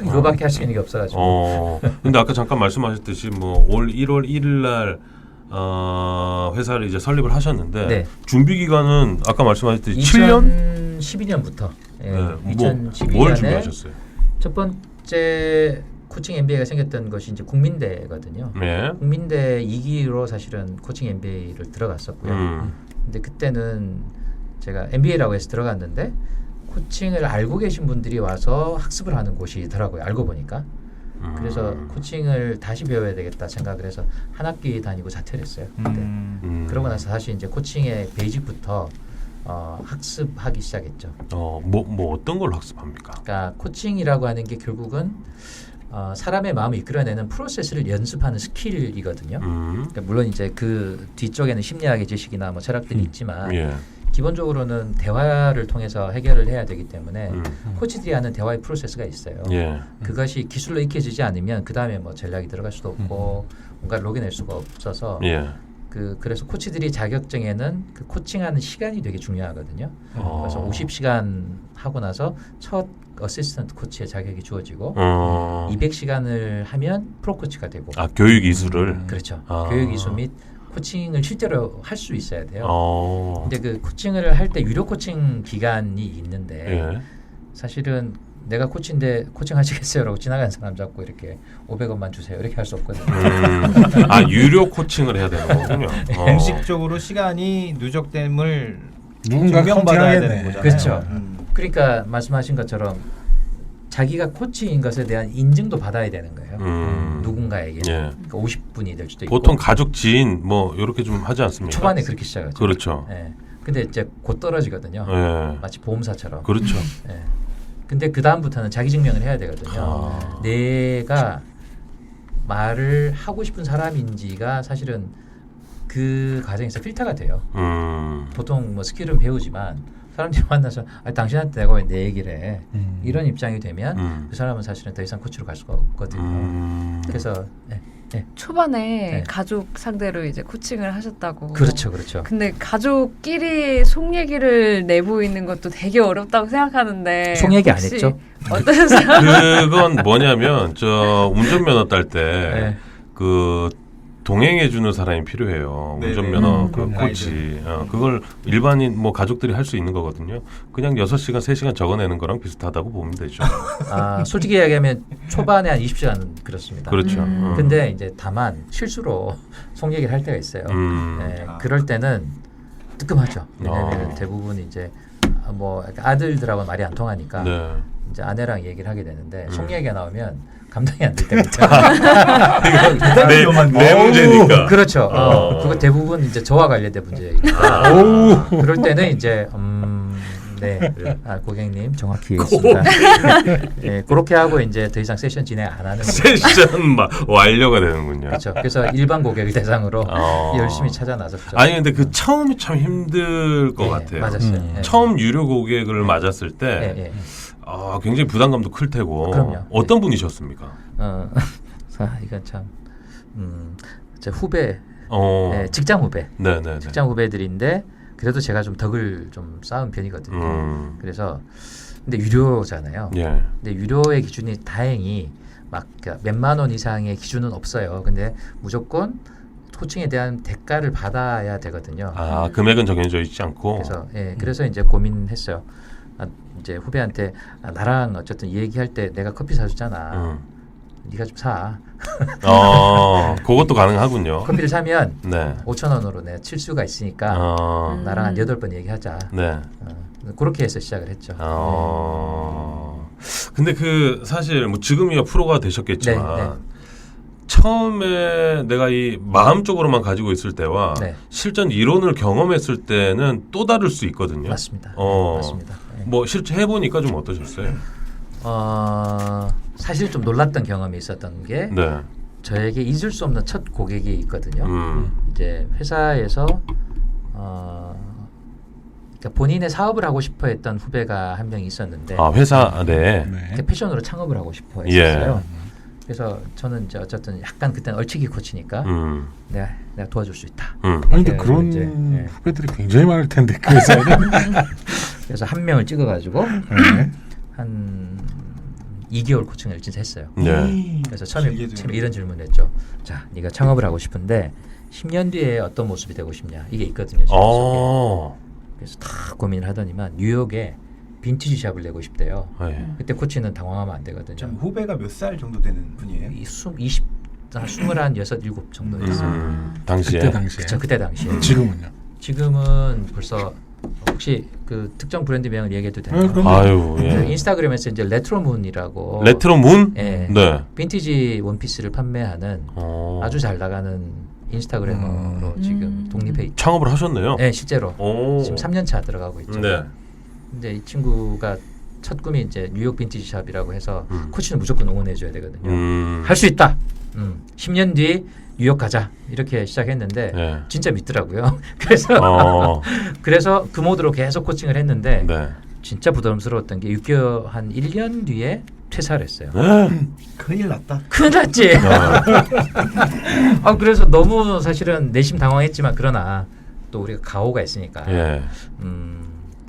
그거밖에 할 수 있는 게 없어가지고. 근데 아까 잠깐 말씀하셨듯이 뭐 올 1월 1일 날 회사를 이제 설립을 하셨는데 네. 준비 기간은 아까 말씀하셨듯이 7년? 2012년부터. 예, 네. 2012년에 뭘 준비하셨어요? 첫 번째 코칭 MBA가 생겼던 것이 이제 국민대거든요. 네. 국민대 2기로 사실은 코칭 MBA를 들어갔었고요. 근데 그때는 제가 MBA라고 해서 들어갔는데 코칭을 알고 계신 분들이 와서 학습을 하는 곳이더라고요. 알고 보니까. 그래서 코칭을 다시 배워야 되겠다 생각을 해서 한 학기 다니고 자퇴를 했어요. 그때. 그러고 나서 다시 이제 코칭의 베이직부터 학습하기 시작했죠. 뭐 어떤 걸 학습합니까? 그러니까 코칭이라고 하는 게 결국은 사람의 마음을 이끌어내는 프로세스를 연습하는 스킬이거든요. 그러니까 물론 이제 그 뒤쪽에는 심리학의 지식이나 뭐 철학들이 있지만 예. 기본적으로는 대화를 통해서 해결을 해야 되기 때문에 음. 코치들이 하는 대화의 프로세스가 있어요. 예. 그것이 기술로 익혀지지 않으면 그 다음에 뭐 전략이 들어갈 수도 없고 뭔가를 녹여낼 수가 없어서 예. 그래서 코치들이 자격증에는 그 코칭하는 시간이 되게 중요하거든요. 그래서 50시간 하고 나서 첫 어시스턴트 코치의 자격이 주어지고 200시간을 하면 프로 코치가 되고. 교육 이수를. 그렇죠. 교육 이수 및 코칭을 실제로 할 수 있어야 돼요. 근데 그 코칭을 할 때 유료 코칭 기간이 있는데 예. 사실은 내가 코치인데 코칭 하시겠어요라고 지나가는 사람 잡고 이렇게 500원만 주세요 이렇게 할 수 없거든요. 유료 코칭을 해야 되는 거군요. 공식적으로 시간이 누적됨을 누군가 증명받아야 되는 컨팅하겠네. 거잖아요. 그렇죠. 그러니까 말씀하신 것처럼 자기가 코치인 것에 대한 인증도 받아야 되는 거예요. 누군가에게. 예. 그러니까 50분이 될 수도 있고. 보통 가족, 지인 뭐 이렇게 좀 하지 않습니까? 초반에 그렇게 시작하죠. 그렇죠. 예. 근데 이제 곧 떨어지거든요. 예. 마치 보험사처럼. 그렇죠. 예. 근데 그 다음부터는 자기 증명을 해야 되거든요. 내가 말을 하고 싶은 사람인지가 사실은 그 과정에서 필터가 돼요. 보통 뭐 스킬은 배우지만 사람들이 만나서 당신한테 내가 왜 내 얘기를 해 이런 입장이 되면 그 사람은 사실은 더 이상 코치로 갈 수가 없거든요. 그래서 초반에 네. 가족 상대로 이제 코칭을 하셨다고. 그렇죠, 그렇죠. 근데 가족끼리 속 얘기를 내보이는 것도 되게 어렵다고 생각하는데. 속 얘기 안 혹시 했죠? 어떤 사람? 그건 뭐냐면 저 운전면허 딸 때 그 동행해 주는 사람이 필요해요. 네네. 운전면허 그 코치. 그걸 일반인 뭐 가족들이 할 수 있는 거거든요. 그냥 6시간, 3시간 적어내는 거랑 비슷하다고 보면 되죠. 솔직히 얘기하면 초반에 한 20시간 그렇습니다. 그렇죠. 근데 이제 다만 실수로 속 얘기를 할 때가 있어요. 그럴 때는 뜨끔하죠. 왜냐하면 대부분 이제 뭐 아들들하고 말이 안 통하니까 네. 이제 아내랑 얘기를 하게 되는데 속 얘기가 나오면 감당이 안 될 때가 있잖아요. 내 문제니까. 그렇죠. 그거 대부분 이제 저와 관련된 문제이고. 그럴 때는 이제 네, 고객님 정확히 이해했습니다. 네, 그렇게 하고 이제 더 이상 세션 진행 안 하는 거죠. 세션 완료가 되는군요. 그렇죠. 그래서 일반 고객을 대상으로 열심히 찾아 나섰죠. 아니 근데 그 처음이 참 힘들 것 같아요. 맞았어요. 네. 처음 유료 고객을 맞았을 때 굉장히 부담감도 클 테고. 그럼요. 어떤 분이셨습니까? 이건 참 제 후배, 직장 후배, 네네. 직장 후배들인데 그래도 제가 좀 덕을 좀 쌓은 편이거든요. 그래서 근데 유료잖아요. 예. 근데 유료의 기준이 다행히 막 몇만 원 이상의 기준은 없어요. 근데 무조건 코칭에 대한 대가를 받아야 되거든요. 아 금액은 정해져 있지 않고. 그래서 이제 고민했어요. 이제 후배한테 나랑 어쨌든 얘기할 때 내가 커피 사줬잖아. 네가 좀 사. 그것도 가능하군요. 커피를 사면 네. 5,000원으로 내가 칠 수가 있으니까 나랑 한 8번 얘기하자. 네. 그렇게 해서 시작을 했죠. 근데 그 사실 뭐 지금이야 프로가 되셨겠지만 네. 처음에 내가 이 마음적으로만 가지고 있을 때와 네. 실전 이론을 경험했을 때는 또 다를 수 있거든요. 맞습니다. 맞습니다. 네. 뭐 실제 해보니까 좀 어떠셨어요? 사실 좀 놀랐던 경험이 있었던 게 네. 저에게 잊을 수 없는 첫 고객이 있거든요. 이제 회사에서 그러니까 본인의 사업을 하고 싶어 했던 후배가 한 명 있었는데 회사 네. 네. 패션으로 창업을 하고 싶어 했었어요. 그래서 저는 이제 어쨌든 약간 그때는 얼치기 코치니까 내가 도와줄 수 있다. 아니 근데 그런 이제, 후배들이 굉장히 많을 텐데 그 회사에는. 그래서 한 명을 찍어가지고 네. 한 2개월 코칭을 진짜 했어요. 네. 그래서 처음에 길게 이런 질문을 했죠. 자, 네가 창업을 하고 싶은데 10년 뒤에 어떤 모습이 되고 싶냐? 이게 있거든요. 그래서 다 고민을 하더니만 뉴욕에 빈티지 샵을 내고 싶대요. 네. 그때 코치는 당황하면 안 되거든요. 참 후배가 몇 살 정도 되는 분이에요? 20, 21, 7 정도 됐어요. 당시에. 그때 당시에. 그쵸, 그때 당시에. 지금은요? 지금은 벌써 혹시 그 특정 브랜드명을 얘기해도 되나요? 그럼. 아유, 예. 그 인스타그램에서 이제 레트로문이라고 레트로 문? 예, 네. 빈티지 원피스를 판매하는 아주 잘 나가는 인스타그래머로 지금 독립해 있죠. 창업을 하셨네요. 네, 실제로 오. 지금 3년 차 들어가고 있죠. 네. 근데 이 친구가 첫 꿈이 이제 뉴욕 빈티지 샵이라고 해서 코치는 무조건 응원해 줘야 되거든요. 할 수 있다. 10년 뒤 뉴욕 가자 이렇게 시작했는데 네. 진짜 믿더라고요. 그래서 그래서 그 모드로 계속 코칭을 했는데 네. 진짜 부담스러웠던 게 6개월 한 1년 뒤에 퇴사를 했어요. 큰일 났다. 큰일 났지. 그래서 너무 사실은 내심 당황했지만 그러나 또 우리가 가오가 있으니까 예.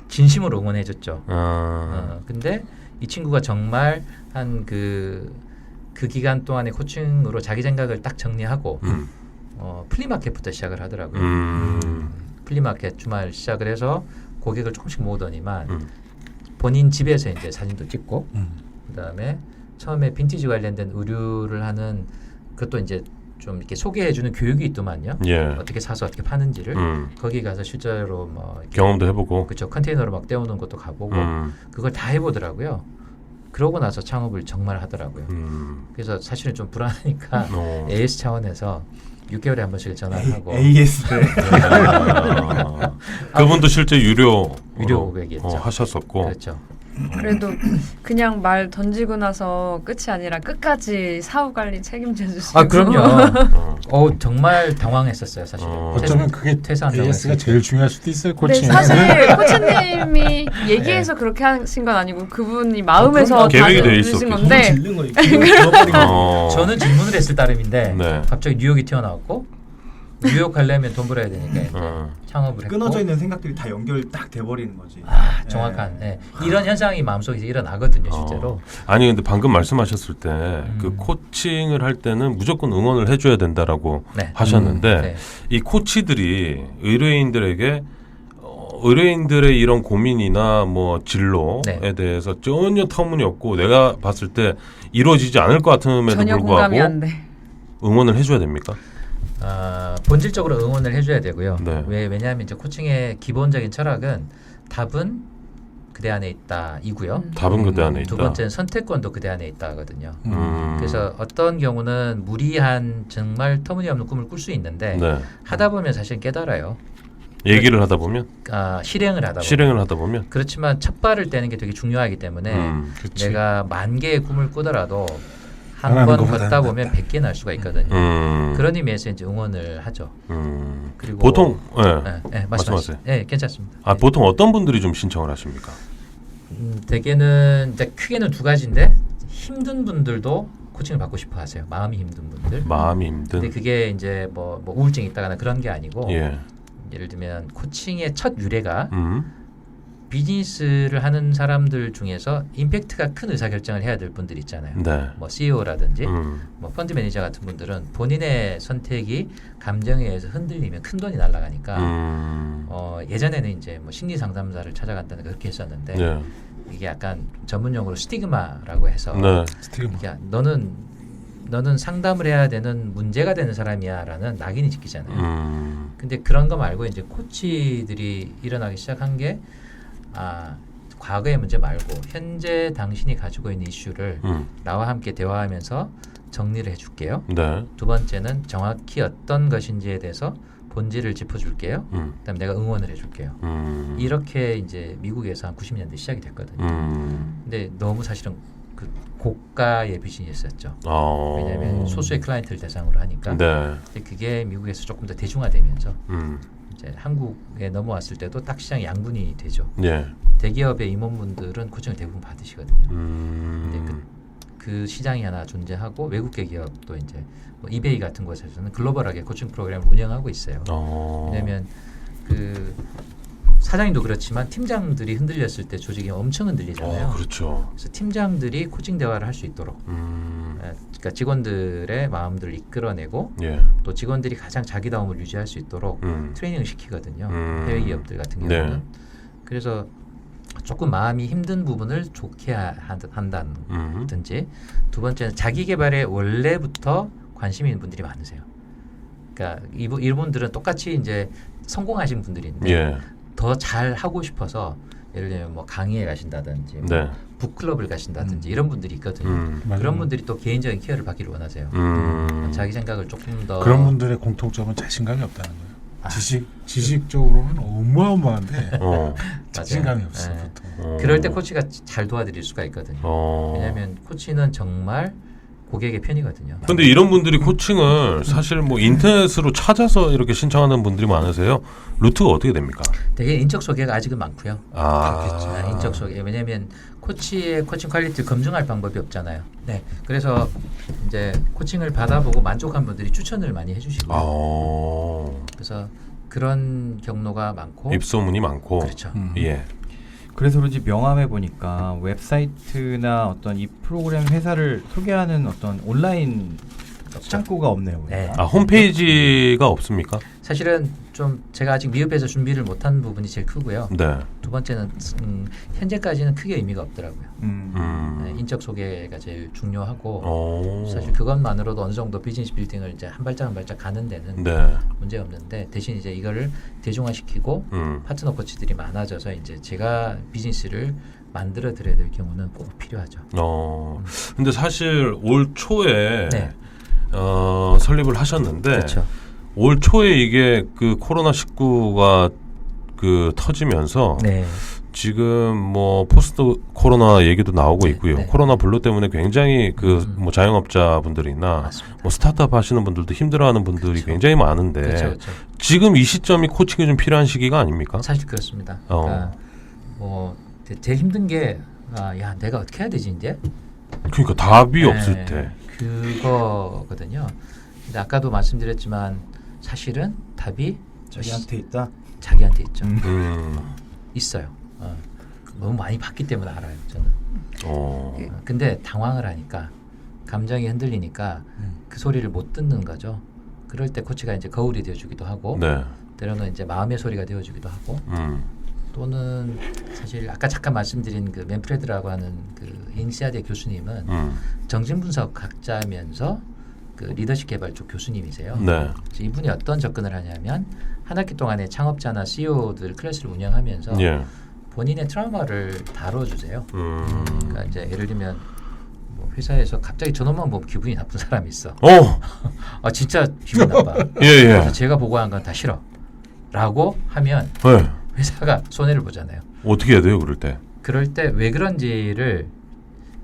진심으로 응원해줬죠. 아. 근데 이 친구가 정말 한 그 기간 동안의 코칭으로 자기 생각을 딱 정리하고 플리마켓부터 시작을 하더라고요. 플리마켓 주말 시작을 해서 고객을 조금씩 모으더니만 본인 집에서 이제 사진도 찍고 그다음에 처음에 빈티지 관련된 의류를 하는 그것도 이제 좀 이렇게 소개해주는 교육이 있더만요. 예. 어떻게 사서 어떻게 파는지를 거기 가서 실제로 뭐 이렇게 경험도 해보고. 그렇죠. 컨테이너로 막 떼오는 것도 가보고 그걸 다 해보더라고요. 그러고 나서 창업을 정말 하더라고요. 그래서 사실은 좀 불안하니까 AS 차원에서 6개월에 한 번씩 전화를 하고 AS. 그분도 실제 유료 고객이었죠. 하셨었고. 그렇죠. 그래도 그냥 말 던지고 나서 끝이 아니라 끝까지 사후 관리 책임져 주시고. 그럼요. 정말 당황했었어요, 사실. 어쩌면 그게 퇴사한다고 AS가 했을 제일 중요할 수도 있어요. 근데 코칭. 사실 코치님이 얘기해서 그렇게 하신 건 아니고 그분이 마음에서 계획이 돼 주신 있었겠죠. 건데. 질른 거 저는 질문을 했을 따름인데 네. 갑자기 뉴욕이 튀어나왔고 뉴욕 가려면 돈 벌어야 되니까 이제 창업을 했고 끊어져 있는 생각들이 다 연결 딱 돼버리는 거지. 정확한 이런 현상이 마음속에서 일어나거든요, 실제로. 아니 근데 방금 말씀하셨을 때 그 코칭을 할 때는 무조건 응원을 해줘야 된다라고 하셨는데 이 코치들이 의뢰인들에게 의뢰인들의 이런 고민이나 뭐 진로에 대해서 전혀 터무니없고 내가 봤을 때 이루어지지 않을 것 같음에도 전혀 불구하고 공감이 안 돼. 응원을 해줘야 됩니까? 본질적으로 응원을 해줘야 되고요. 네. 왜냐하면 이제 코칭의 기본적인 철학은 답은 그대 안에 있다이고요. 답은 그대 안에 있다. 두 번째는 선택권도 그대 안에 있다 하거든요. 그래서 어떤 경우는 무리한 정말 터무니없는 꿈을 꿀 수 있는데 하다 보면 사실 깨달아요. 얘기를 하다 보면 실행을 하다 보면 실행을 하다 보면 그렇지만 첫 발을 떼는 게 되게 중요하기 때문에 내가 10,000개의 꿈을 꾸더라도 한 번 걷다 보면 100개 날 수가 있거든요. 그런 의미에서 이제 응원을 하죠. 그리고 보통 말씀하세요. 괜찮습니다. 보통 어떤 분들이 좀 신청을 하십니까? 대개는 이제 크게는 두 가지인데 힘든 분들도 코칭을 받고 싶어 하세요. 마음이 힘든 분들. 마음이 힘든. 근데 그게 이제 뭐 우울증이 있다거나 그런 게 아니고 예를 들면 코칭의 첫 유래가 비즈니스를 하는 사람들 중에서 임팩트가 큰 의사결정을 해야 될 분들 있잖아요. 네. 뭐 CEO라든지 뭐 펀드 매니저 같은 분들은 본인의 선택이 감정에 의해서 흔들리면 큰 돈이 날아가니까 예전에는 이제 뭐 심리 상담사를 찾아간다는 그렇게 했었는데 네. 이게 약간 전문용어로 스티그마라고 해서 네. 스티그마. 야, 너는 상담을 해야 되는 문제가 되는 사람이야라는 낙인이 찍히잖아요. 근데 그런 거 말고 이제 코치들이 일어나기 시작한 게 과거의 문제 말고 현재 당신이 가지고 있는 이슈를 나와 함께 대화하면서 정리를 해줄게요. 네. 두 번째는 정확히 어떤 것인지에 대해서 본질을 짚어줄게요. 그다음 내가 응원을 해줄게요. 이렇게 이제 미국에서 한 90년대 시작이 됐거든요. 근데 너무 사실은 그 고가의 비즈니스였죠. 왜냐하면 소수의 클라이언트를 대상으로 하니까. 네. 근데 그게 미국에서 조금 더 대중화되면서 이제 한국에 넘어왔을 때도 딱 시장이 양분이 되죠. 예. 대기업의 임원분들은 코칭을 대부분 받으시거든요. 근데 그 시장이 하나 존재하고 외국계 기업도 이제 뭐 이베이 같은 곳에서는 글로벌하게 코칭 프로그램을 운영하고 있어요. 왜냐하면 그 사장님도 그렇지만 팀장들이 흔들렸을 때 조직이 엄청 흔들리잖아요. 그렇죠. 그래서 팀장들이 코칭 대화를 할 수 있도록 그러니까 직원들의 마음들을 이끌어내고 예. 또 직원들이 가장 자기다움을 유지할 수 있도록 트레이닝을 시키거든요. 해외 기업들 같은 경우는. 네. 그래서 조금 마음이 힘든 부분을 좋게 한다든지 두 번째는 자기 개발에 원래부터 관심이 있는 분들이 많으세요. 그러니까 이분들은 똑같이 이제 성공하신 분들인데 예. 더 잘 하고 싶어서 예를 들면 뭐 강의에 가신다든지 뭐 네. 북클럽을 가신다든지 이런 분들이 있거든요. 맞아요. 그런 분들이 또 개인적인 케어를 받기를 원하세요. 자기 생각을 조금 더 그런 분들의 공통점은 자신감이 없다는 거예요. 지식적으로는 어마어마한데 자신감이 없어. 네. 보통. 그럴 때 코치가 잘 도와드릴 수가 있거든요. 왜냐하면 코치는 정말 고객의 편이거든요. 근데 이런 분들이 코칭을 사실 뭐 인터넷으로 찾아서 이렇게 신청하는 분들이 많으세요. 루트가 어떻게 됩니까? 되게 인적 소개가 아직은 많고요. 그렇겠죠. 인적 소개. 왜냐하면 코치의 코칭 퀄리티를 검증할 방법이 없잖아요. 네. 그래서 이제 코칭을 받아보고 만족한 분들이 추천을 많이 해주시고요. 그래서 그런 경로가 많고 입소문이 많고. 그렇죠. 예. 그래서 그런지 명함해 보니까 웹사이트나 어떤 이 프로그램 회사를 소개하는 어떤 온라인 창구가 없네요. 네. 홈페이지가 없습니까? 사실은 좀 제가 아직 미흡해서 준비를 못한 부분이 제일 크고요. 네. 두 번째는 현재까지는 크게 의미가 없더라고요. 음. 인적 소개가 제일 중요하고 사실 그것만으로도 어느 정도 비즈니스 빌딩을 이제 한 발짝 한 발짝 가는 데는 네. 문제 없는데 대신 이제 이거를 대중화시키고 파트너 코치들이 많아져서 이제 제가 비즈니스를 만들어 드려야 될 경우는 꼭 필요하죠. 근데 사실 올 초에 네. 설립을 하셨는데 그렇죠. 올 초에 이게 그 코로나 19가 그 터지면서 네. 지금 뭐 포스트 코로나 얘기도 나오고 네, 있고요. 네. 코로나 블루 때문에 굉장히 그 뭐 자영업자분들이나 맞습니다. 뭐 스타트업 하시는 분들도 힘들어하는 분들이 그렇죠. 굉장히 많은데 그렇죠. 지금 이 시점이 코칭이 좀 필요한 시기가 아닙니까? 사실 그렇습니다. 그러니까 뭐 제일 힘든 게 야 내가 어떻게 해야 되지 이제? 그러니까 답이 네, 없을 때. 그거거든요. 근데 아까도 말씀드렸지만 사실은 답이 자기한테 있다. 자기한테 있죠. 있어요. 너무 많이 봤기 때문에 알아요. 저는. 근데 당황을 하니까 감정이 흔들리니까 그 소리를 못 듣는 거죠. 그럴 때 코치가 이제 거울이 되어주기도 하고 네. 때로는 이제 마음의 소리가 되어주기도 하고 또는 사실 아까 잠깐 말씀드린 그 맨프레드라고 하는 그 잉시아대 교수님은 정신분석 학자면서 그 리더십 개발 쪽 교수님이세요. 네. 그래서 이분이 어떤 접근을 하냐면 한 학기 동안에 창업자나 CEO들 클래스를 운영하면서 예. 본인의 트라우마를 다뤄주세요. 그러니까 이제 예를 들면 뭐 회사에서 갑자기 저놈만 보면 기분이 나쁜 사람이 있어. 진짜 기분 나빠. 예. 그래서 제가 보고한 건 다 싫어. 라고 하면 네. 회사가 손해를 보잖아요. 어떻게 해야 돼요, 그럴 때? 그럴 때 왜 그런지를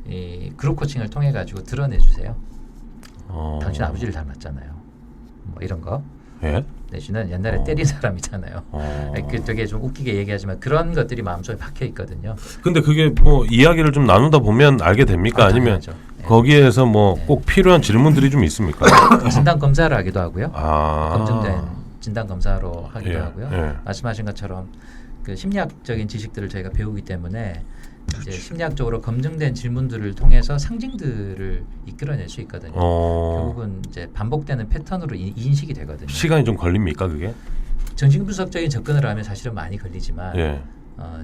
이 그룹 코칭을 통해 가지고 드러내 주세요. 당신 아버지를 닮았잖아요. 뭐 이런 거. 예? 내지는 옛날에 때린 사람이잖아요. 그 되게 좀 웃기게 얘기하지만 그런 것들이 마음속에 박혀 있거든요. 근데 그게 뭐 이야기를 좀 나누다 보면 알게 됩니까? 아니면 당연하죠. 네. 거기에서 뭐 꼭 필요한 질문들이 좀 있습니까? 진단 검사를 하기도 하고요. 아. 검증된 진단 검사로 하기도 예, 하고요. 예. 말씀하신 것처럼 그 심리학적인 지식들을 저희가 배우기 때문에 이제 심리학적으로 검증된 질문들을 통해서 상징들을 이끌어낼 수 있거든요. 결국은 이제 반복되는 패턴으로 인식이 되거든요. 시간이 좀 걸립니까 그게? 정신분석적인 접근을 하면 사실은 많이 걸리지만 예.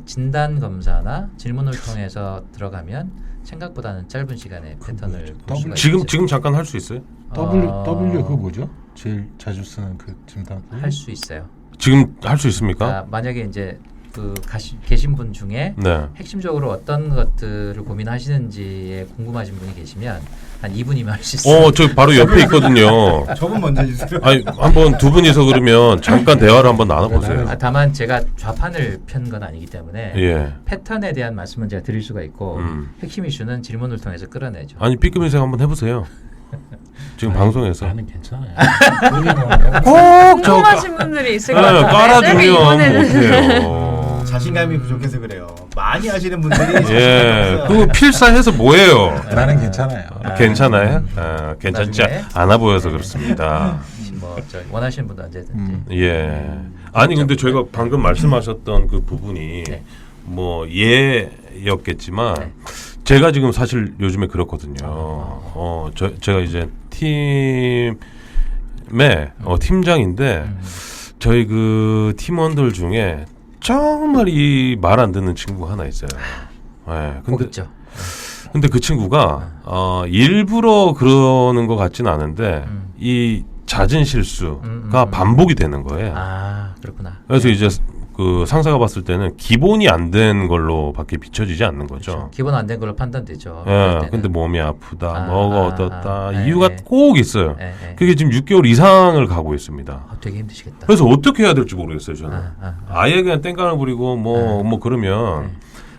진단 검사나 질문을 통해서 들어가면 생각보다는 짧은 시간에 패턴을 볼 수가 있죠. 지금 잠깐 할 수 있어요? W 그거 뭐죠? 제일 자주 쓰는 그 진단. 할 수 있어요. 지금 할 수 있습니까? 만약에 이제 그 계신 분 중에 네. 핵심적으로 어떤 것들을 고민하시는지에 궁금하신 분이 계시면 한 2분이면 할 수 있어요. 저 바로 옆에 있거든요. 저분 먼저 해주세요. 아니 한번 두 분이서 그러면 잠깐 대화를 한번 나눠보세요. 다만 제가 좌판을 편 건 아니기 때문에 예. 패턴에 대한 말씀은 제가 드릴 수가 있고 핵심 이슈는 질문을 통해서 끌어내죠. 아니 삐끔 인생 한번 해보세요. 지금 방송에서. 나는 괜찮아요. 궁금하신 분들이 있을 것 같아요. 깔아주면 이번에는. 못해요. 자신감이 부족해서 그래요. 많이 하시는 분들이 예, 그거 필사해서 뭐예요? 나는 괜찮아요. 괜찮아요? 괜찮지 나중에? 않아 보여서 그렇습니다. 원하시는 분도 언제든지. 예. 아니 근데 저희가 방금 말씀하셨던 그 부분이 네. 뭐 예였겠지만 네. 제가 지금 사실 요즘에 그렇거든요. 제가 이제 팀의 팀장인데 저희 그 팀원들 중에 정말 이 말 안 듣는 친구가 하나 있어요. 예. 꼭 있죠. 근데 그 친구가 일부러 그러는 것 같지는 않은데 이 잦은 실수가 반복이 되는 거예요. 그렇구나. 그래서 이제 그 상사가 봤을 때는 기본이 안 된 걸로밖에 비춰지지 않는 거죠. 그렇죠. 기본 안 된 걸로 판단되죠. 예, 근데 몸이 아프다, 뭐가 어떻다 네, 이유가 네. 꼭 있어요. 네, 네. 그게 지금 6개월 이상을 가고 있습니다. 되게 힘드시겠다. 그래서 어떻게 해야 될지 모르겠어요, 저는. 아예 그냥 땡깡을 부리고 뭐 그러면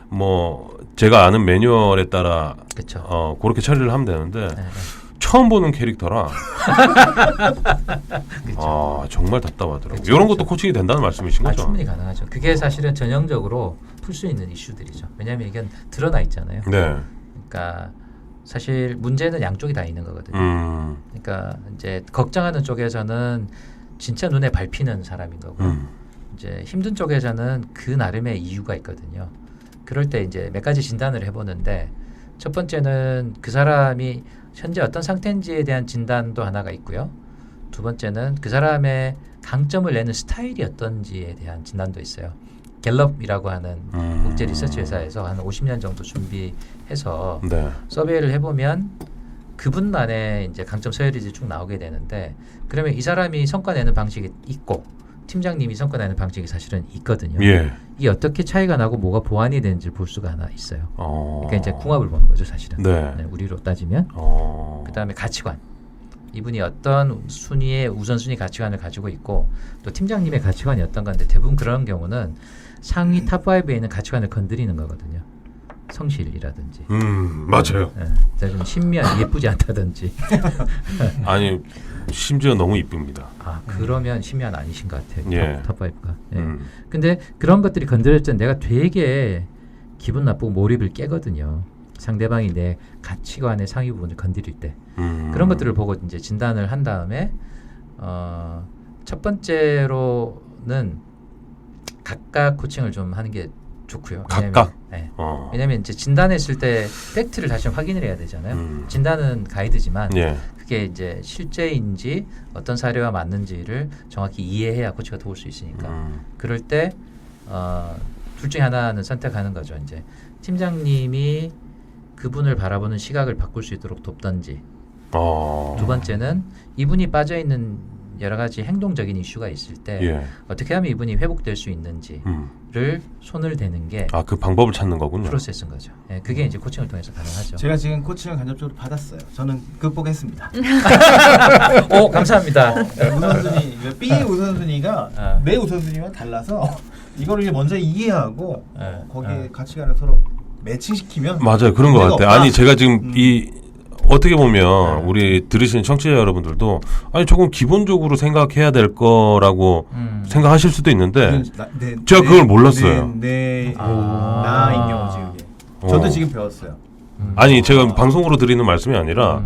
뭐 제가 아는 매뉴얼에 따라 그렇죠. 그렇게 처리를 하면 되는데 처음 보는 캐릭터라 정말 답답하더라고요. 이런 것도 코칭이 된다는 말씀이신 거죠? 충분히 가능하죠. 그게 사실은 전형적으로 풀 수 있는 이슈들이죠. 왜냐하면 이건 드러나 있잖아요. 네. 그러니까 사실 문제는 양쪽이 다 있는 거거든요. 그러니까 이제 걱정하는 쪽에서는 진짜 눈에 밟히는 사람인 거고, 이제 힘든 쪽에서는 그 나름의 이유가 있거든요. 그럴 때 이제 몇 가지 진단을 해보는데 첫 번째는 그 사람이 현재 어떤 상태인지에 대한 진단도 하나가 있고요. 두 번째는 그 사람의 강점을 내는 스타일이 어떤지에 대한 진단도 있어요. 갤럽이라고 하는 국제 리서치 회사에서 한 50년 정도 준비해서 네. 서베이를 해보면 그분만의 이제 강점 서열이 쭉 나오게 되는데, 그러면 이 사람이 성과 내는 방식이 있고 팀장님이 성과 내는 방식이 사실은 있거든요. 예. 이게 어떻게 차이가 나고 뭐가 보완이 되는지 볼 수가 하나 있어요. 그러니까 이제 궁합을 보는 거죠, 사실은. 네. 우리로 따지면. 그다음에 가치관. 이분이 어떤 순위의 우선순위 가치관을 가지고 있고 또 팀장님의 가치관이 어떤 건데, 대부분 그런 경우는 상위 탑5에 있는 가치관을 건드리는 거거든요. 성실이라든지. 맞아요. 좀 신미한 예쁘지 않다든지. 아니 심지어 너무 이쁩니다. 그러면 신미한 아니신 것 같아요. 예. 탑5가. 예. 근데 그런 것들이 건드릴 때 내가 되게 기분 나쁘고 몰입을 깨거든요. 상대방이 내 가치관의 상위 부분을 건드릴 때. 그런 것들을 보고 이제 진단을 한 다음에 첫 번째로는 각각 코칭을 좀 하는 게 좋고요. 각각? 왜냐하면 이제 진단했을 때 팩트를 다시 확인을 해야 되잖아요. 진단은 가이드지만 예. 그게 이제 실제인지 어떤 사례와 맞는지를 정확히 이해해야 코치가 도울 수 있으니까. 그럴 때 둘 중에 하나는 선택하는 거죠. 이제 팀장님이 그분을 바라보는 시각을 바꿀 수 있도록 돕던지, 두 번째는 이분이 빠져 있는 여러 가지 행동적인 이슈가 있을 때 어떻게 하면 이분이 회복될 수 있는지를 손을 대는 게 그 방법을 찾는 거군요. 프로세스인 거죠. 예, 그게 이제 코칭을 통해서 가능하죠. 제가 지금 코칭을 간접적으로 받았어요. 저는 극복했습니다. 오, 감사합니다. 우선순위, B의 우선순위가 내 우선순위와 달라서 이거를 먼저 이해하고 거기에 가치관을 서로 매칭시키면 맞아요. 그런 것 같아요. 없다. 아니 제가 지금 어떻게 보면 우리 들으시는 청취자 여러분들도 아니 조금 기본적으로 생각해야 될 거라고 생각하실 수도 있는데 제가 그걸 몰랐어요. 나인 경우지 그게. 저도 지금 배웠어요. 아니 제가 방송으로 드리는 말씀이 아니라